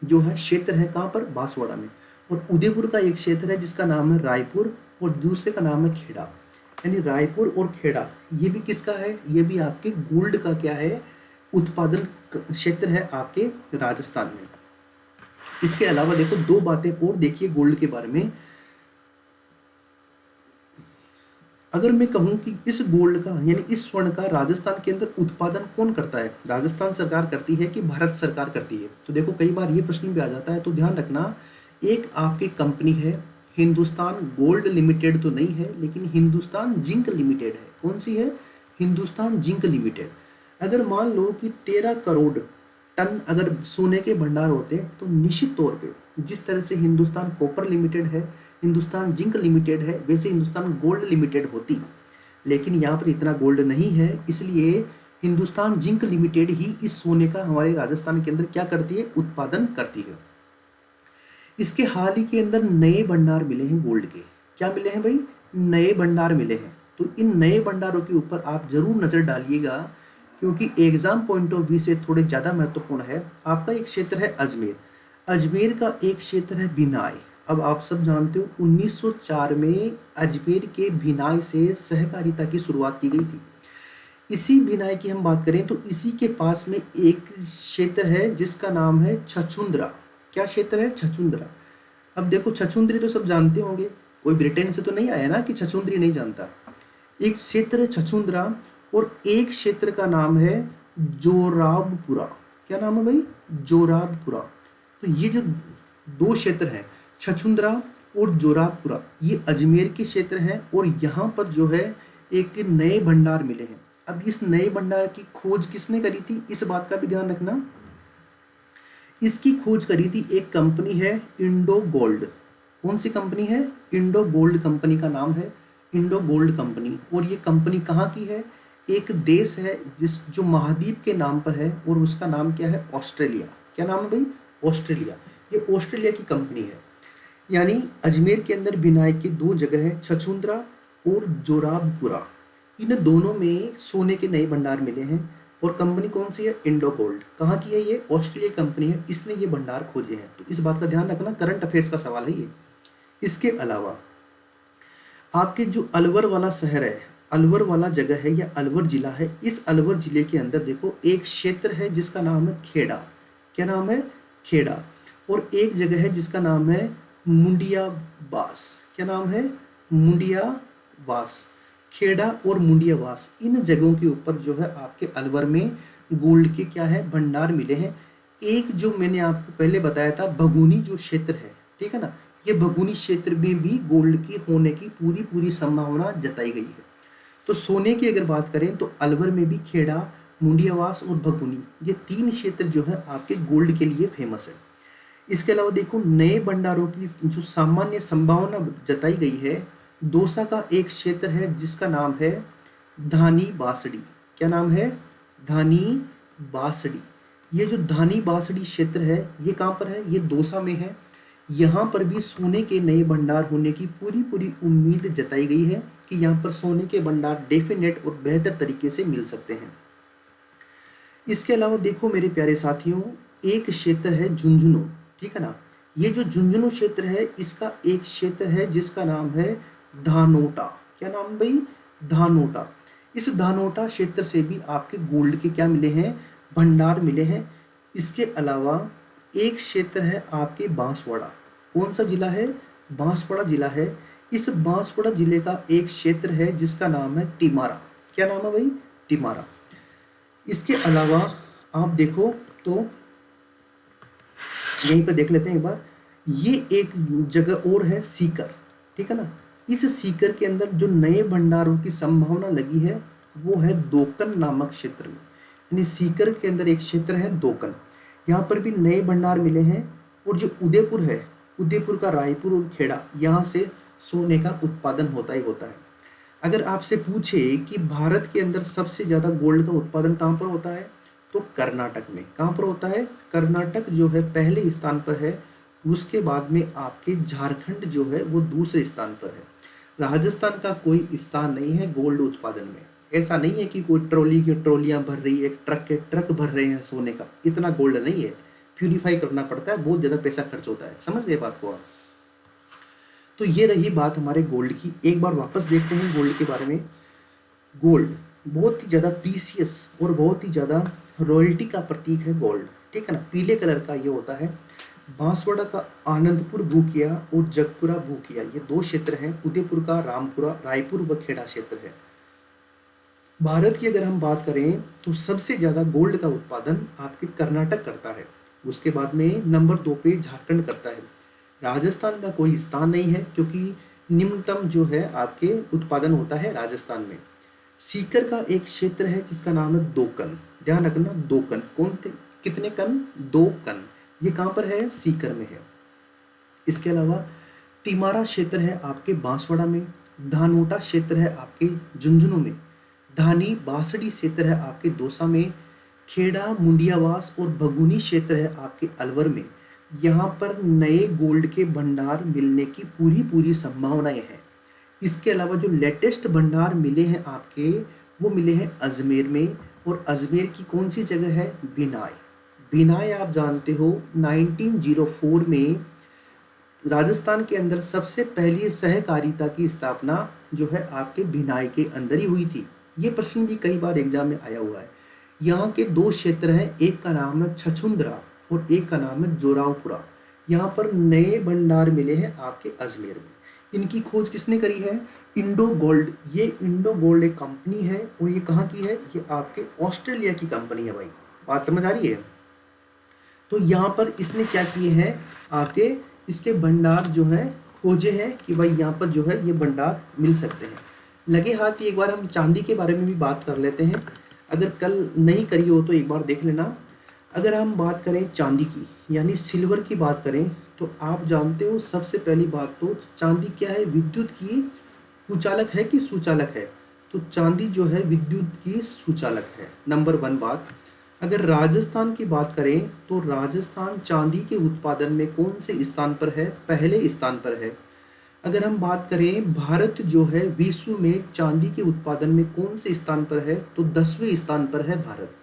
जो है क्षेत्र है। कहाँ पर, बांसवाड़ा में। और उदयपुर का एक क्षेत्र है जिसका नाम है रायपुर और दूसरे का नाम है खेड़ा। यानी रायपुर और खेड़ा ये भी किसका है, ये भी आपके गोल्ड का क्या है, उत्पादन क्षेत्र है आपके राजस्थान में। इसके अलावा देखो दो बातें और देखिए गोल्ड के बारे में। अगर मैं कहूँ कि इस गोल्ड का यानी इस स्वर्ण का राजस्थान के अंदर उत्पादन कौन करता है, राजस्थान सरकार करती है कि भारत सरकार करती है। तो देखो कई बार ये प्रश्न भी आ जाता है, तो ध्यान रखना, एक आपकी कंपनी है हिंदुस्तान गोल्ड लिमिटेड तो नहीं है, लेकिन हिंदुस्तान जिंक लिमिटेड है। कौन सी है, हिंदुस्तान जिंक लिमिटेड। अगर मान लो कि 13 करोड़ टन अगर सोने के भंडार होते तो निश्चित तौर पे जिस तरह से हिंदुस्तान कॉपर लिमिटेड है, हिंदुस्तान जिंक लिमिटेड है, वैसे हिंदुस्तान गोल्ड लिमिटेड होती। लेकिन यहाँ पर इतना गोल्ड नहीं है, इसलिए हिंदुस्तान जिंक लिमिटेड ही इस सोने का हमारे राजस्थान के अंदर क्या करती है, उत्पादन करती है। इसके हाल ही के अंदर नए भंडार मिले हैं गोल्ड के। क्या मिले हैं भाई, नए भंडार मिले हैं। तो इन नए भंडारों के ऊपर आप जरूर नजर डालिएगा, क्योंकि एग्जाम पॉइंट ऑफ व्यू से थोड़े ज़्यादा महत्वपूर्ण है। आपका एक क्षेत्र है अजमेर, अजमेर का एक क्षेत्र है बिनाई। अब आप सब जानते हो 1904 में अजमेर के बिनाई से सहकारिता की शुरुआत की गई थी। इसी बिनाई की हम बात करें तो इसी के पास में एक क्षेत्र है जिसका नाम है छछूंद्रा। क्या क्षेत्र है, छछूंद्रा। अब देखो छछूंद्री तो सब जानते होंगे, कोई ब्रिटेन से तो नहीं आया ना कि छछूंद्री नहीं जानता। एक क्षेत्र है छछूंद्रा और एक क्षेत्र का नाम है जोराबपुरा। क्या नाम है भाई, जोराबपुरा। तो ये जो दो क्षेत्र हैं छछूंद्रा और जोराबपुरा, ये अजमेर के क्षेत्र हैं और यहाँ पर जो है एक नए भंडार मिले हैं। अब इस नए भंडार की खोज किसने करी थी, इस बात का भी ध्यान रखना। इसकी खोज करी थी एक कंपनी है इंडो गोल्ड। कौन सी कंपनी है, इंडो गोल्ड कंपनी का नाम है, इंडो गोल्ड कंपनी। और ये कंपनी कहाँ की है, एक देश है जो महाद्वीप के नाम पर है और उसका नाम क्या है, ऑस्ट्रेलिया। क्या नाम है भाई, ऑस्ट्रेलिया। ये ऑस्ट्रेलिया की कंपनी है। यानी अजमेर के अंदर बिनाई की दो जगह है, छछूंद्रा और जोराबपुरा। इन दोनों में सोने के नए भंडार मिले हैं और कंपनी कौन सी है, इंडो गोल्ड। कहाँ की है ये, ऑस्ट्रेलिया कंपनी है, इसने ये भंडार खोजे हैं। तो इस बात का ध्यान रखना, करंट अफेयर्स का सवाल है ये। इसके अलावा आपके जो अलवर वाला शहर है, अलवर वाला जगह है या अलवर जिला है, इस अलवर जिले के अंदर देखो एक क्षेत्र है जिसका नाम है खेड़ा। क्या नाम है, खेड़ा। और एक जगह है जिसका नाम है मुंडियावास। क्या नाम है, मुंडियावास। खेड़ा और मुंडियावास, इन जगहों के ऊपर जो है आपके अलवर में गोल्ड के क्या है, भंडार मिले हैं। एक जो मैंने आपको पहले बताया था भगुनी जो क्षेत्र है, ठीक है ना, ये भगुनी क्षेत्र में भी गोल्ड की होने की पूरी संभावना जताई गई है। तो सोने की अगर बात करें तो अलवर में भी खेड़ा, मुंडियावास और भगुनी, ये तीन क्षेत्र जो है आपके गोल्ड के लिए फेमस है। इसके अलावा देखो नए भंडारों की जो सामान्य संभावना जताई गई है, दौसा का एक क्षेत्र है जिसका नाम है धानी बासड़ी। क्या नाम है, धानी बासड़ी। ये जो धानी बासड़ी क्षेत्र है ये कहाँ पर है, ये दौसा में है। यहाँ पर भी सोने के नए भंडार होने की पूरी उम्मीद जताई गई है कि यहाँ पर सोने के भंडार डेफिनेट और बेहतर तरीके से मिल सकते हैं। इसके अलावा देखो मेरे प्यारे साथियों, एक क्षेत्र है झुंझुनू, ठीक है ना। ये जो झुंझुनू क्षेत्र है इसका एक क्षेत्र है जिसका नाम है धानोटा। क्या नाम भाई, धानोटा। इस धानोटा क्षेत्र से भी आपके गोल्ड के क्या मिले हैं, भंडार मिले हैं। इसके अलावा एक क्षेत्र है आपके बांसवाड़ा। कौन सा जिला है, बांसवाड़ा जिला है। इस बांसवाड़ा जिले का एक क्षेत्र है जिसका नाम है तिमारा। क्या नाम है भाई, तिमारा। इसके अलावा आप देखो तो यहीं पर देख लेते हैं एक बार, ये एक जगह और है सीकर, ठीक है ना। इस सीकर के अंदर जो नए भंडारों की संभावना लगी है वो है दोकन नामक क्षेत्र में। यानी सीकर के अंदर एक क्षेत्र है दोकन, यहाँ पर भी नए भंडार मिले हैं। और जो उदयपुर है, उदयपुर का रायपुर और खेड़ा, यहाँ से सोने का उत्पादन होता ही होता है। अगर आपसे पूछे कि भारत के अंदर सबसे ज़्यादा गोल्ड का उत्पादन कहाँ पर होता है, तो कर्नाटक में। कहाँ पर होता है, कर्नाटक जो है पहले स्थान पर है। उसके बाद में आपके झारखंड जो है वो दूसरे स्थान पर है। राजस्थान का कोई स्थान नहीं है गोल्ड उत्पादन में। ऐसा नहीं है कि कोई ट्रॉली की ट्रॉलियां भर रही है, ट्रक के ट्रक भर रहे हैं सोने का, इतना गोल्ड नहीं है। प्यूरिफाई करना पड़ता है, बहुत ज़्यादा पैसा खर्च होता है। समझ गए बात को आप। तो ये रही बात हमारे गोल्ड की। एक बार वापस देखते हैं गोल्ड के बारे में। गोल्ड बहुत ही ज़्यादा प्रीसियस और बहुत ही ज़्यादा रॉयल्टी का प्रतीक है गोल्ड, ठीक है ना। पीले कलर का ये होता है। बांसवाड़ा का आनंदपुर भूकिया और जगपुरा भूकिया, ये दो क्षेत्र हैं। उदयपुर का रामपुरा, रायपुर व खेड़ा क्षेत्र है। भारत की अगर हम बात करें तो सबसे ज़्यादा गोल्ड का उत्पादन आपके कर्नाटक करता है। उसके बाद में नंबर 2 पे झारखंड करता है। राजस्थान का कोई स्थान नहीं है क्योंकि निम्नतम जो है आपके उत्पादन होता है राजस्थान में। सीकर का एक क्षेत्र है जिसका नाम है दोकन। ध्यान रखना, दोकन। कौन थे, कितने कन, 2 कन। ये कहाँ पर है, सीकर में है। इसके अलावा तिमारा क्षेत्र है आपके बांसवाड़ा में। धानोटा क्षेत्र है आपके झुंझुनू में। धानी बासड़ी क्षेत्र है आपके दौसा में, खेड़ा मुंडियावास और बगुनी क्षेत्र है आपके अलवर में। यहाँ पर नए गोल्ड के भंडार मिलने की पूरी पूरी संभावनाएं हैं। इसके अलावा जो लेटेस्ट भंडार मिले हैं आपके, वो मिले हैं अजमेर में, और अजमेर की कौन सी जगह है, बिनाई। बिनाई आप जानते हो 1904 में राजस्थान के अंदर सबसे पहली सहकारिता की स्थापना जो है आपके बिनाई के अंदर ही हुई थी। ये प्रश्न भी कई बार एग्जाम में आया हुआ है। यहाँ के दो क्षेत्र हैं, एक का नाम है छछुंद्रा और एक का नाम है जोरावपुरा। यहाँ पर नए भंडार मिले हैं आपके अजमेर में। इनकी खोज किसने करी है, इंडो गोल्ड। ये इंडो गोल्ड एक कंपनी है और ये कहाँ की है, ये आपके ऑस्ट्रेलिया की कंपनी है भाई। बात समझ आ रही है। तो यहाँ पर इसने क्या किए हैं, आपके इसके भंडार जो है खोजे हैं कि भाई यहाँ पर जो है ये भंडार मिल सकते हैं। लगे हाथ ही एक बार हम चांदी के बारे में भी बात कर लेते हैं। अगर कल नहीं करी हो तो एक बार देख लेना। अगर हम बात करें चांदी की यानी सिल्वर की बात करें, तो आप जानते हो सबसे पहली बात तो चांदी क्या है, विद्युत की कुचालक है कि सुचालक है। तो चांदी जो है विद्युत की सुचालक है, नंबर 1 बात। अगर राजस्थान की बात करें तो राजस्थान चांदी के उत्पादन में कौन से स्थान पर है, पहले स्थान पर है। अगर हम बात करें भारत जो है विश्व में चांदी के उत्पादन में कौन से स्थान पर है, तो 10वें स्थान पर है भारत।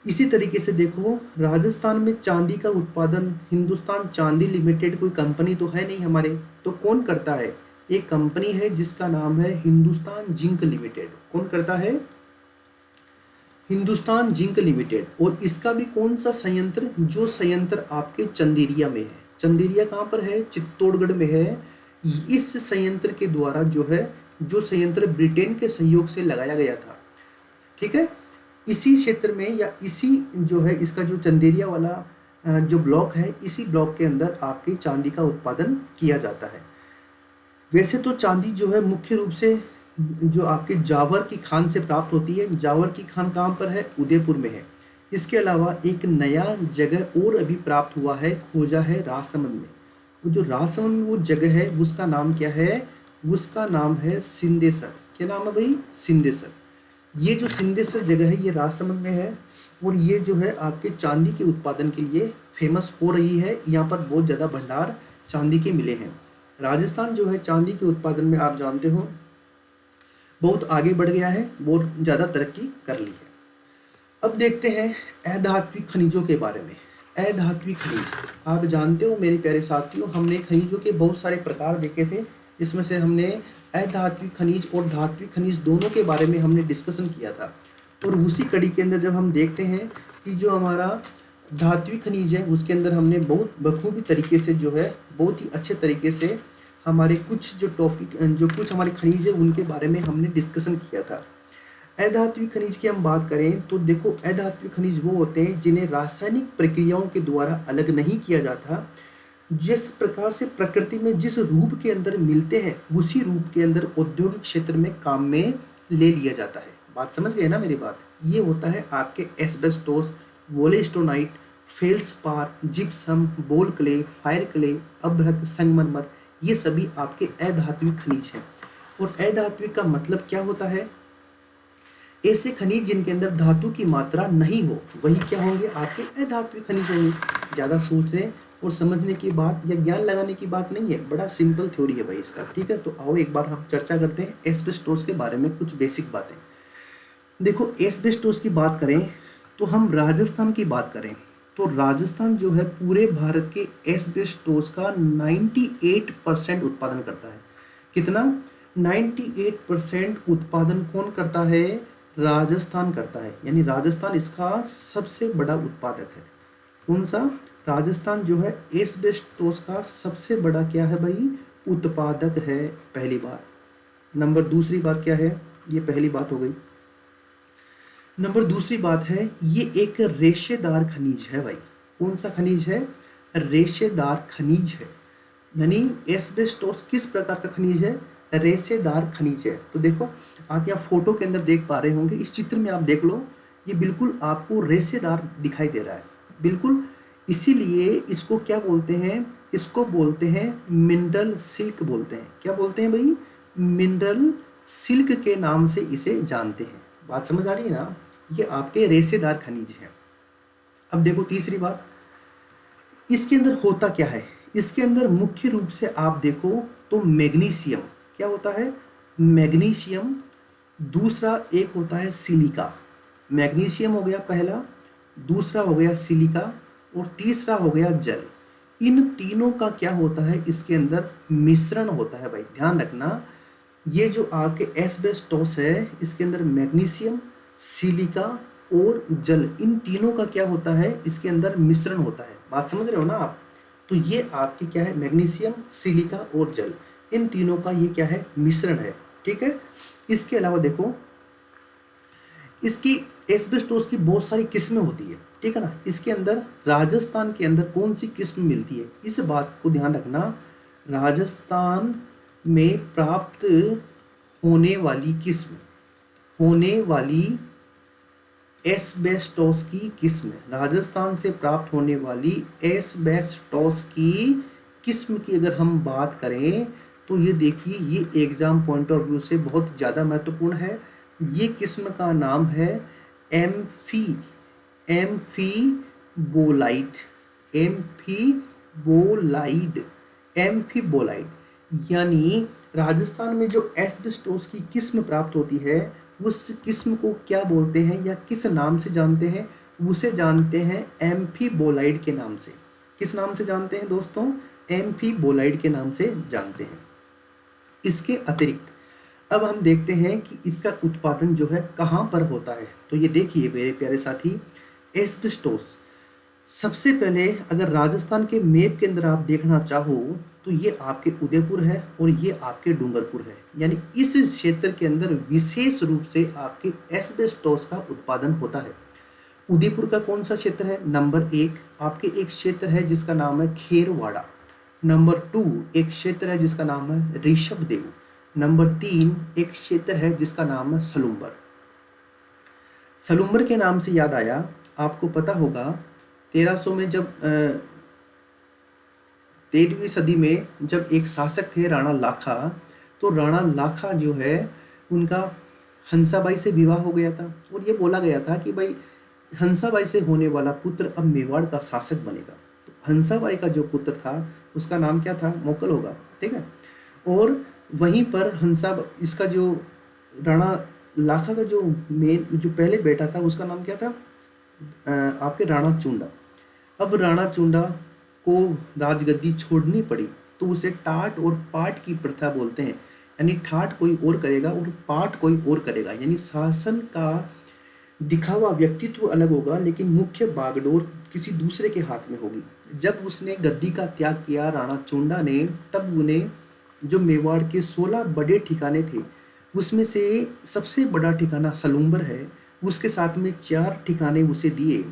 इसी तरीके से देखो राजस्थान में चांदी का उत्पादन हिंदुस्तान चांदी लिमिटेड कोई कंपनी तो है नहीं हमारे, तो कौन करता है, एक कंपनी है जिसका नाम है हिंदुस्तान जिंक लिमिटेड। कौन करता है, हिंदुस्तान जिंक लिमिटेड। और इसका भी कौन सा संयंत्र, जो संयंत्र आपके चंदेरिया में है। चंदेरिया कहाँ पर है, चित्तौड़गढ़ में है। इस संयंत्र के द्वारा जो है, जो संयंत्र ब्रिटेन के सहयोग से लगाया गया था, ठीक है, इसी क्षेत्र में या इसी जो है इसका जो चंदेरिया वाला जो ब्लॉक है, इसी ब्लॉक के अंदर आपकी चांदी का उत्पादन किया जाता है। वैसे तो चांदी जो है मुख्य रूप से जो आपके जावर की खान से प्राप्त होती है। जावर की खान कहाँ पर है, उदयपुर में है। इसके अलावा एक नया जगह और अभी प्राप्त हुआ है, खोजा है राजसमंद में। वो जो राजसमंद में वो जगह है उसका नाम क्या है, उसका नाम है सिंदेसर। क्या नाम है भाई, सिंदेसर। ये जो सिंदेसर जगह है ये राजसमंद में है और ये जो है आपके चांदी के उत्पादन के लिए फेमस हो रही है। यहाँ पर बहुत ज़्यादा भंडार चांदी के मिले हैं। राजस्थान जो है चांदी के उत्पादन में आप जानते हो बहुत आगे बढ़ गया है, बहुत ज़्यादा तरक्की कर ली है। अब देखते हैं अधात्विक खनिजों के बारे में। अधात्विक खनिज आप जानते हो मेरे प्यारे साथियों, हमने खनिजों के बहुत सारे प्रकार देखे थे, जिसमें से हमने अधात्विक खनिज और धात्विक खनिज दोनों के बारे में हमने डिस्कशन किया था। और उसी कड़ी के अंदर जब हम देखते हैं कि जो हमारा धात्विक खनिज है उसके अंदर हमने बहुत बखूबी तरीके से जो है बहुत ही अच्छे तरीके से हमारे कुछ जो टॉपिक जो कुछ हमारे खनिज है उनके बारे में हमने डिस्कशन किया था। अधात्विक खनिज की हम बात करें तो देखो अधात्विक खनिज वो होते हैं जिन्हें रासायनिक प्रक्रियाओं के द्वारा अलग नहीं किया जाता। जिस प्रकार से प्रकृति में जिस रूप के अंदर मिलते हैं उसी रूप के अंदर औद्योगिक क्षेत्र में काम में ले लिया जाता है। बात समझ गए ना मेरी बात। ये होता है आपके एस्बेस्टोस, वोलेस्टोनाइट, फेल्सपार, जिप्सम, बोल क्ले, फायर क्ले, अभ्रक, संगमरमर, ये सभी आपके अधात्विक खनिज हैं। और अधात्विक का मतलब क्या होता है, ऐसे खनिज जिनके अंदर धातु की मात्रा नहीं हो वही क्या होंगे, आपके अधात्विक खनिज होंगे। ज़्यादा सोचने और समझने की बात या ज्ञान लगाने की बात नहीं है, बड़ा सिंपल थ्योरी है भाई इसका, ठीक है। तो आओ एक बार हम चर्चा करते हैं एस्बेस्टोस के बारे में, कुछ बेसिक बातें। देखो एस्बेस्टोस की बात करें तो हम राजस्थान की बात करें तो राजस्थान जो है पूरे भारत के एस्बेस्टोस का 98% उत्पादन करता है। कितना, 98% उत्पादन कौन करता है, राजस्थान करता है। यानी राजस्थान इसका सबसे बड़ा उत्पादक है। कौन सा, राजस्थान जो है एस्बेस्टोस का सबसे बड़ा क्या है भाई, उत्पादक है, पहली बात। नंबर दूसरी बात क्या है, ये पहली बात हो गई। नंबर दूसरी बात है ये एक रेशेदार खनिज है भाई। कौन सा खनिज है, रेशेदार खनिज है। यानी एस्बेस्टोस किस प्रकार का खनिज है, रेशेदार खनिज है। तो देखो आप यहाँ फोटो के अंदर देख पा रहे होंगे, इस चित्र में आप देख लो, ये बिल्कुल आपको रेशेदार दिखाई दे रहा है, बिल्कुल। इसीलिए इसको क्या बोलते हैं, इसको बोलते हैं मिनरल सिल्क बोलते हैं। क्या बोलते हैं भाई, मिनरल सिल्क के नाम से इसे जानते हैं। बात समझ आ रही है ना? ये आपके रेशेदार खनिज हैं। अब देखो तीसरी बात, इसके अंदर होता क्या है? इसके अंदर मुख्य रूप से आप देखो तो मैग्नीशियम, क्या होता है? मैग्नीशियम। दूसरा एक होता है सिलिका। मैग्नीशियम हो गया पहला, दूसरा हो गया सिलिका, और तीसरा हो गया जल। इन तीनों का क्या होता है? इसके अंदर मिश्रण होता है भाई, ध्यान रखना। ये जो आपके एस्बेस्टोस है, इसके अंदर मैग्नीशियम, सिलिका और जल, इन तीनों का क्या होता है? इसके अंदर मिश्रण होता है। बात समझ रहे हो ना आप? तो ये आपके क्या है? मैग्नीशियम, सिलिका और जल, इन तीनों का ये क्या है? मिश्रण है। ठीक है। इसके अलावा देखो, इसकी एस्बेस्टोस की बहुत सारी किस्में होती है, ठीक है ना। इसके अंदर राजस्थान के अंदर कौन सी किस्म मिलती है, इस बात को ध्यान रखना। राजस्थान में प्राप्त होने वाली किस्म, होने वाली एस्बेस्टोस की किस्म, राजस्थान से प्राप्त होने वाली एस्बेस्टोस की किस्म की अगर हम बात करें तो ये देखिए, ये एग्जाम पॉइंट ऑफ व्यू से बहुत ज़्यादा महत्वपूर्ण है। ये किस्म का नाम है एम्फीबोलाइट। एम्फीबोलाइट यानी राजस्थान में जो एस्बेस्टोस की किस्म प्राप्त होती है, उस किस्म को क्या बोलते हैं या किस नाम से जानते हैं? उसे जानते हैं एम्फीबोलाइट के नाम से। किस नाम से जानते हैं दोस्तों? एम्फीबोलाइट के नाम से जानते हैं। इसके अतिरिक्त अब हम देखते हैं कि इसका उत्पादन जो है कहाँ पर होता है। तो ये देखिए मेरे प्यारे साथी, एस्बेस्टोस सबसे पहले अगर राजस्थान के मैप के अंदर आप देखना चाहो तो ये आपके उदयपुर है और ये आपके डूंगरपुर है। यानी इस क्षेत्र के अंदर विशेष रूप से आपके एस्बेस्टोस का उत्पादन होता है। उदयपुर का कौन सा क्षेत्र है? नंबर 1 आपके एक क्षेत्र है जिसका नाम है खेरवाड़ा। नंबर 2 एक क्षेत्र है जिसका नाम है ऋषभदेव। नंबर 3 एक क्षेत्र है जिसका नाम है सलूम्बर। सलूम्बर के नाम से याद आया, आपको पता होगा 1300 में जब 13वीं सदी में जब एक शासक थे राणा लाखा, तो राणा लाखा जो है उनका हंसाबाई से विवाह हो गया था और ये बोला गया था कि भाई हंसाबाई से होने वाला पुत्र अब मेवाड़ का शासक बनेगा। तो हंसाबाई का जो पुत्र था उसका नाम क्या था? मोकल होगा, ठीक है। और वहीं पर इसका जो राणा लाखा का जो पहले बेटा था उसका नाम क्या था? आपके राणा चुंडा। अब राणा चुंडा को राजगद्दी छोड़नी पड़ी तो उसे टाट और पाट की प्रथा बोलते हैं। यानी ठाट कोई और करेगा और पाट कोई और करेगा, यानी शासन का दिखावा व्यक्तित्व अलग होगा लेकिन मुख्य बागडोर किसी दूसरे के हाथ में होगी। जब उसने गद्दी का त्याग किया राणा चुंडा ने, तब उन्हें जो मेवाड़ के 16 बड़े ठिकाने थे उसमें से सबसे बड़ा ठिकाना सलूम्बर है, उसके साथ में 4 ठिकाने उसे दिए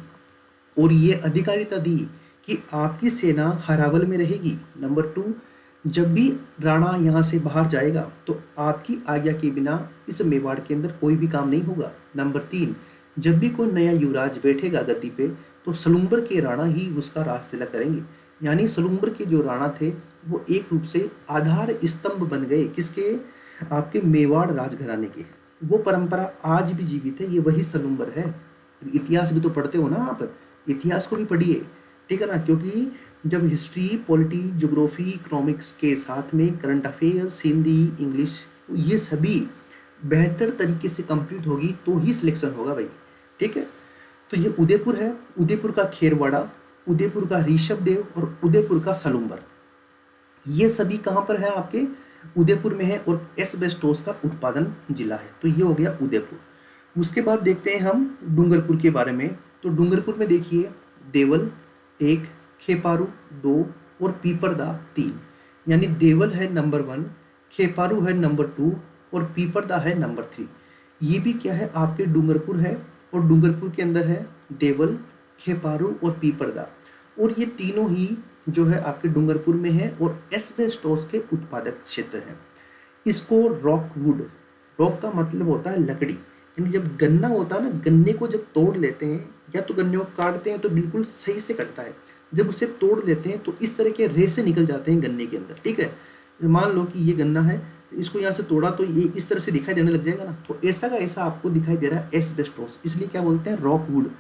और ये अधिकारिता दी कि आपकी सेना हरावल में रहेगी। नंबर 2 जब भी राणा यहाँ से बाहर जाएगा तो आपकी आज्ञा के बिना इस मेवाड़ के अंदर कोई भी काम नहीं होगा। नंबर 3 जब भी कोई नया युवराज बैठेगा गद्दी पे तो सलूम्बर के राणा ही उसका राज तिलक करेंगे। यानी सलूम्बर के जो राणा थे वो एक रूप से आधार स्तंभ बन गए, किसके? आपके मेवाड़ राजघराने के। वो परंपरा आज भी जीवित है, ये वही सलूम्बर है। इतिहास भी तो पढ़ते हो ना आप, इतिहास को भी पढ़िए, ठीक है ना। क्योंकि जब हिस्ट्री, पॉलिटी, ज्योग्राफी, इकोनॉमिक्स के साथ में करंट अफेयर्स, हिंदी, इंग्लिश, ये सभी बेहतर तरीके से कंप्लीट होगी तो ही सिलेक्शन होगा भाई, ठीक है। तो ये उदयपुर है, उदयपुर का खेरवाड़ा, उदयपुर का ऋषभदेव और उदयपुर का सलूम्बर, ये सभी कहाँ पर है? आपके उदयपुर में है और एस्बेस्टोस का उत्पादन जिला है। तो ये हो गया उदयपुर। उसके बाद देखते हैं हम डूंगरपुर के बारे में। तो डूंगरपुर में देखिए देवल 1, खेपारू 2 और पीपरदा 3। यानी देवल है नंबर 1, खेपारू है नंबर 2 और पीपरदा है नंबर 3। ये भी क्या है? आपके डूंगरपुर है और डूंगरपुर के अंदर है देवल, खेपारू और पीपरदा, और ये तीनों ही जो है आपके डूंगरपुर में है और एस्बेस्टोस के उत्पादक क्षेत्र हैं। इसको रॉकवुड, रॉक का मतलब होता है लकड़ी, यानी जब गन्ना होता है ना, गन्ने को जब तोड़ लेते हैं या तो गन्ने को काटते हैं तो बिल्कुल सही से कटता है, जब उसे तोड़ लेते हैं तो इस तरह के रेसे निकल जाते हैं गन्ने के अंदर, ठीक है। मान लो कि ये गन्ना है, इसको यहाँ से तोड़ा तो ये इस तरह से दिखाई देने लग जाएगा ना, तो ऐसा का ऐसा आपको दिखाई दे रहा है एस्बेस्टोस। इसलिए क्या बोलते हैं, रॉक वुड,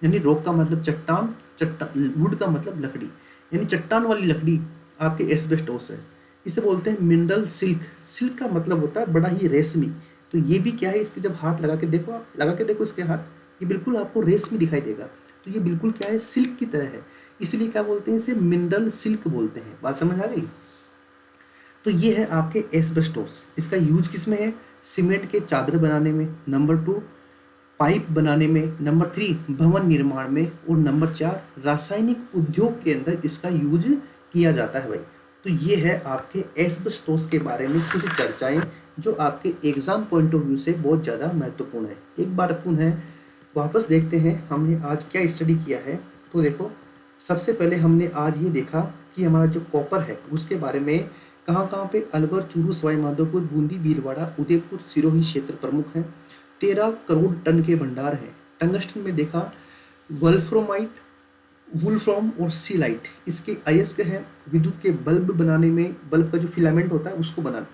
यानी रॉक का मतलब चट्टान, चट्टान वुड का मतलब लकड़ी, यानी चट्टान वाली लकड़ी आपके एस्बेस्टोस है। इसे बोलते हैं मिनरल सिल्क। सिल्क का मतलब होता है बड़ा ही रेशमी। तो ये भी क्या है, इसके जब हाथ लगा के देखो, आप लगा के देखो इसके हाथ, ये बिल्कुल आपको रेशमी दिखाई देगा। तो ये बिल्कुल क्या है, सिल्क की तरह है, इसलिए क्या बोलते हैं, इसे मिनरल सिल्क बोलते हैं। बात समझ आ गई। तो ये है आपके एस्बेस्टोस। इसका यूज किस में है, सीमेंट के चादर बनाने में, नंबर 2 पाइप बनाने में, नंबर 3 भवन निर्माण में, और नंबर 4 रासायनिक उद्योग के अंदर इसका यूज किया जाता है भाई। तो ये है आपके एस्बेस्टोस के बारे में कुछ चर्चाएं जो आपके एग्जाम पॉइंट ऑफ व्यू से बहुत ज़्यादा महत्वपूर्ण है। एक बार अपन है वापस देखते हैं हमने आज क्या स्टडी किया है। तो देखो, सबसे पहले हमने आज ये देखा कि हमारा जो कॉपर है उसके बारे में कहाँ कहाँ पे अलवर, चूरू, सवाई माधोपुर, बूंदी, भीलवाड़ा, उदयपुर, सिरोही क्षेत्र प्रमुख हैं। 13 करोड़ टन के भंडार हैं। टंगस्टन में देखा वल्फ्रोमाइट, वुल्फ्रॉम और सीलाइट इसके अयस्क हैं। विद्युत के बल्ब बनाने में, बल्ब का जो फिलामेंट होता है उसको बनाने,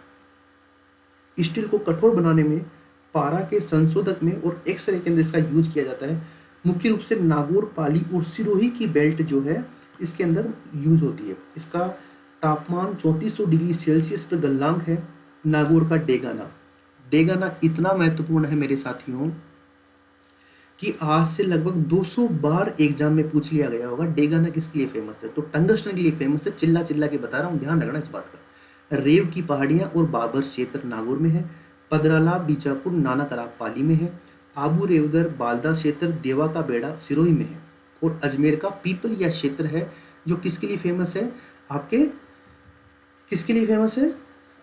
स्टील को कठोर बनाने में, पारा के संशोधक में और एक्सरे के अंदर इसका यूज किया जाता है। मुख्य रूप से नागौर, पाली और सिरोही की बेल्ट जो है इसके अंदर यूज होती है। इसका तापमान 3400 डिग्री सेल्सियस पर गलनांक है। नागौर का डेगाना, डेगाना इतना महत्वपूर्ण है मेरे साथियों कि आज से लगभग 200 बार एग्जाम में पूछ लिया गया होगा डेगाना किसके लिए फेमस है। तो टंगस्टन के लिए फेमस है। चिल्ला चिल्ला के बता रहा हूँ, ध्यान रखना इस बात का। रेव की पहाड़ियाँ और बाबर क्षेत्र नागौर में है। पदराला, बीजापुर, नाना तराब पाली में है। आबू रेवदर, बालदा क्षेत्र, देवा का बेड़ा सिरोही में है। और अजमेर का पीपल या क्षेत्र है जो किसके लिए फेमस है, आपके किसके लिए फेमस है,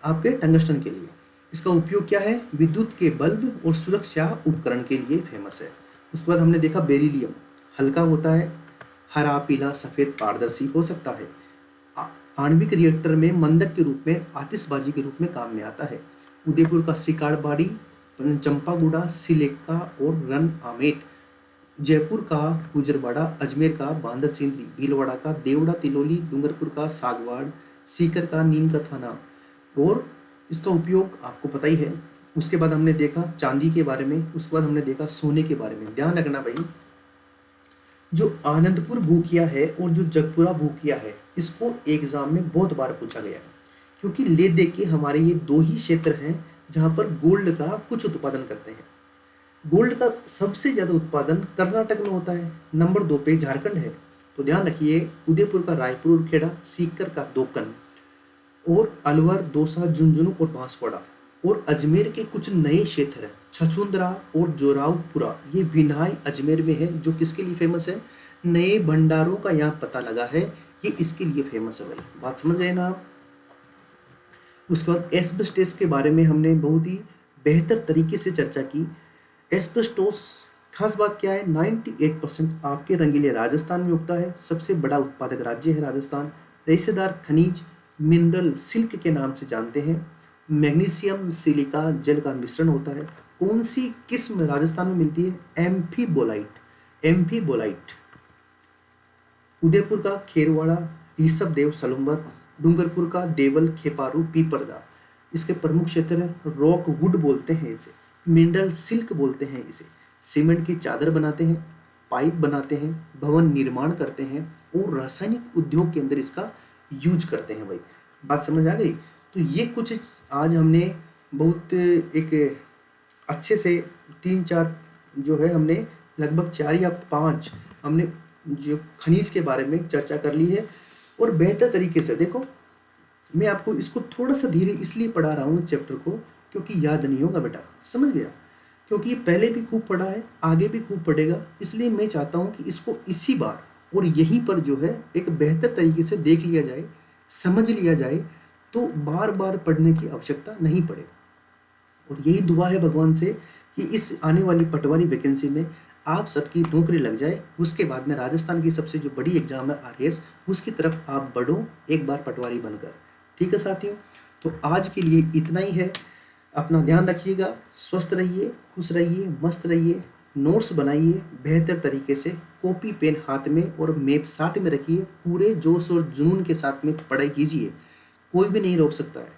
आपके टंगस्टन के लिए। इसका उपयोग क्या है, विद्युत के बल्ब और सुरक्षा उपकरण के लिए फेमस है। उसके बाद हमने देखा बेरिलियम, हल्का होता है, हरा, पीला, सफेद, पारदर्शी हो सकता है। आणविक रिएक्टर में मंदक के रूप में, आतिशबाजी के रूप में काम में आता है। उदयपुर का सिकारबाड़ी, चंपागुड़ा, सिलेका और रन आमेट, जयपुर का गुजरवाड़ा, अजमेर का बांदर सिंदरी, भीलवाड़ा का देवड़ा तिलोली, डूंगरपुर का सागवाड़, सीकर का नीम का थाना। और इसका उपयोग आपको पता ही है। उसके बाद हमने देखा चांदी के बारे में, उसके बाद हमने देखा सोने के बारे में। ध्यान रखना भाई, जो आनंदपुर भूकिया है और जो जगपुरा भूकिया है इसको एग्जाम में बहुत बार पूछा गया है, क्योंकि ले दे के हमारे ये दो ही क्षेत्र हैं जहाँ पर गोल्ड का कुछ उत्पादन करते हैं। गोल्ड का सबसे ज़्यादा उत्पादन कर्नाटक में होता है, नंबर 2 पे झारखंड है। तो ध्यान रखिए, उदयपुर का रायपुर और खेड़ा, सीकर का दोकन, और अलवर, दौसा, झुंझुनू और बांसवाड़ा। और अजमेर के कुछ नए क्षेत्र हैं, छछूंदरा और जोरावपुरा, ये बिनाई अजमेर में है, जो किसके लिए फेमस है, नए भंडारों का यहाँ पता लगा है, ये इसके लिए फेमस है भाई। बात समझ गए ना आप। उसके बाद एस्बेस्टोस के बारे में हमने बहुत ही बेहतर तरीके से चर्चा की। एस्बेस्टोस खास बात क्या है, 98% आपके रंगीले राजस्थान में उगता है। सबसे बड़ा उत्पादक राज्य है राजस्थान। रेशेदार खनिज मिनरल सिल्क के नाम से जानते हैं। मैग्नीशियम सिलिका जल का मिश्रण होता है। कौन सी किस्म राजस्थान में मिलती है, एम्फीबोलाइट, एम्फीबोलाइट। उदयपुर का खेरवाड़ा, ऋषभ देव सलुम्बर, डूंगरपुर का देवल, खेपारू, पीपरदा इसके प्रमुख क्षेत्र हैं। रॉक वुड बोलते हैं इसे, मिनरल सिल्क बोलते हैं इसे। सीमेंट की चादर बनाते हैं, पाइप बनाते हैं, भवन निर्माण करते हैं और रासायनिक उद्योग के अंदर इसका यूज करते हैं भाई। बात समझ आ गई। तो ये कुछ आज हमने बहुत एक अच्छे से 3-4 जो है हमने लगभग 4 या 5 हमने जो खनिज के बारे में चर्चा कर ली है। और बेहतर तरीके से देखो, मैं आपको इसको थोड़ा सा धीरे इसलिए पढ़ा रहा हूँ इस चैप्टर को, क्योंकि याद नहीं होगा बेटा, समझ गया, क्योंकि ये पहले भी खूब पढ़ा है, आगे भी खूब पढ़ेगा। इसलिए मैं चाहता हूँ कि इसको इसी बार और यहीं पर जो है एक बेहतर तरीके से देख लिया जाए, समझ लिया जाए, तो बार बार पढ़ने की आवश्यकता नहीं पड़े। और यही दुआ है भगवान से कि इस आने वाली पटवारी वैकेंसी में आप सबकी नौकरी लग जाए। उसके बाद में राजस्थान की सबसे जो बड़ी एग्जाम है आरएएस, उसकी तरफ आप बढ़ो एक बार पटवारी बनकर। ठीक है साथियों, तो आज के लिए इतना ही है। अपना ध्यान रखिएगा, स्वस्थ रहिए, खुश रहिए, मस्त रहिए, नोट्स बनाइए बेहतर तरीके से, कॉपी पेन हाथ में और मैप साथ में रखिए, पूरे जोश और जुनून के साथ में पढ़ाई कीजिए, कोई भी नहीं रोक सकता है।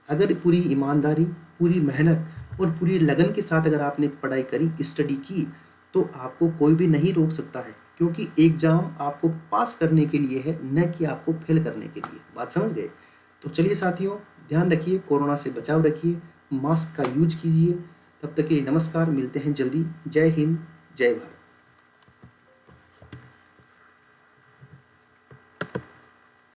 अगर पूरी ईमानदारी, पूरी मेहनत और पूरी लगन के साथ अगर आपने पढ़ाई करी, स्टडी की, तो आपको कोई भी नहीं रोक सकता है, क्योंकि एग्ज़ाम आपको पास करने के लिए है, न कि आपको फेल करने के लिए। बात समझ गए? तो चलिए साथियों, ध्यान रखिए, कोरोना से बचाव रखिए, मास्क का यूज कीजिए। तब तक के लिए नमस्कार, मिलते हैं जल्दी। जय हिंद, जय भारत।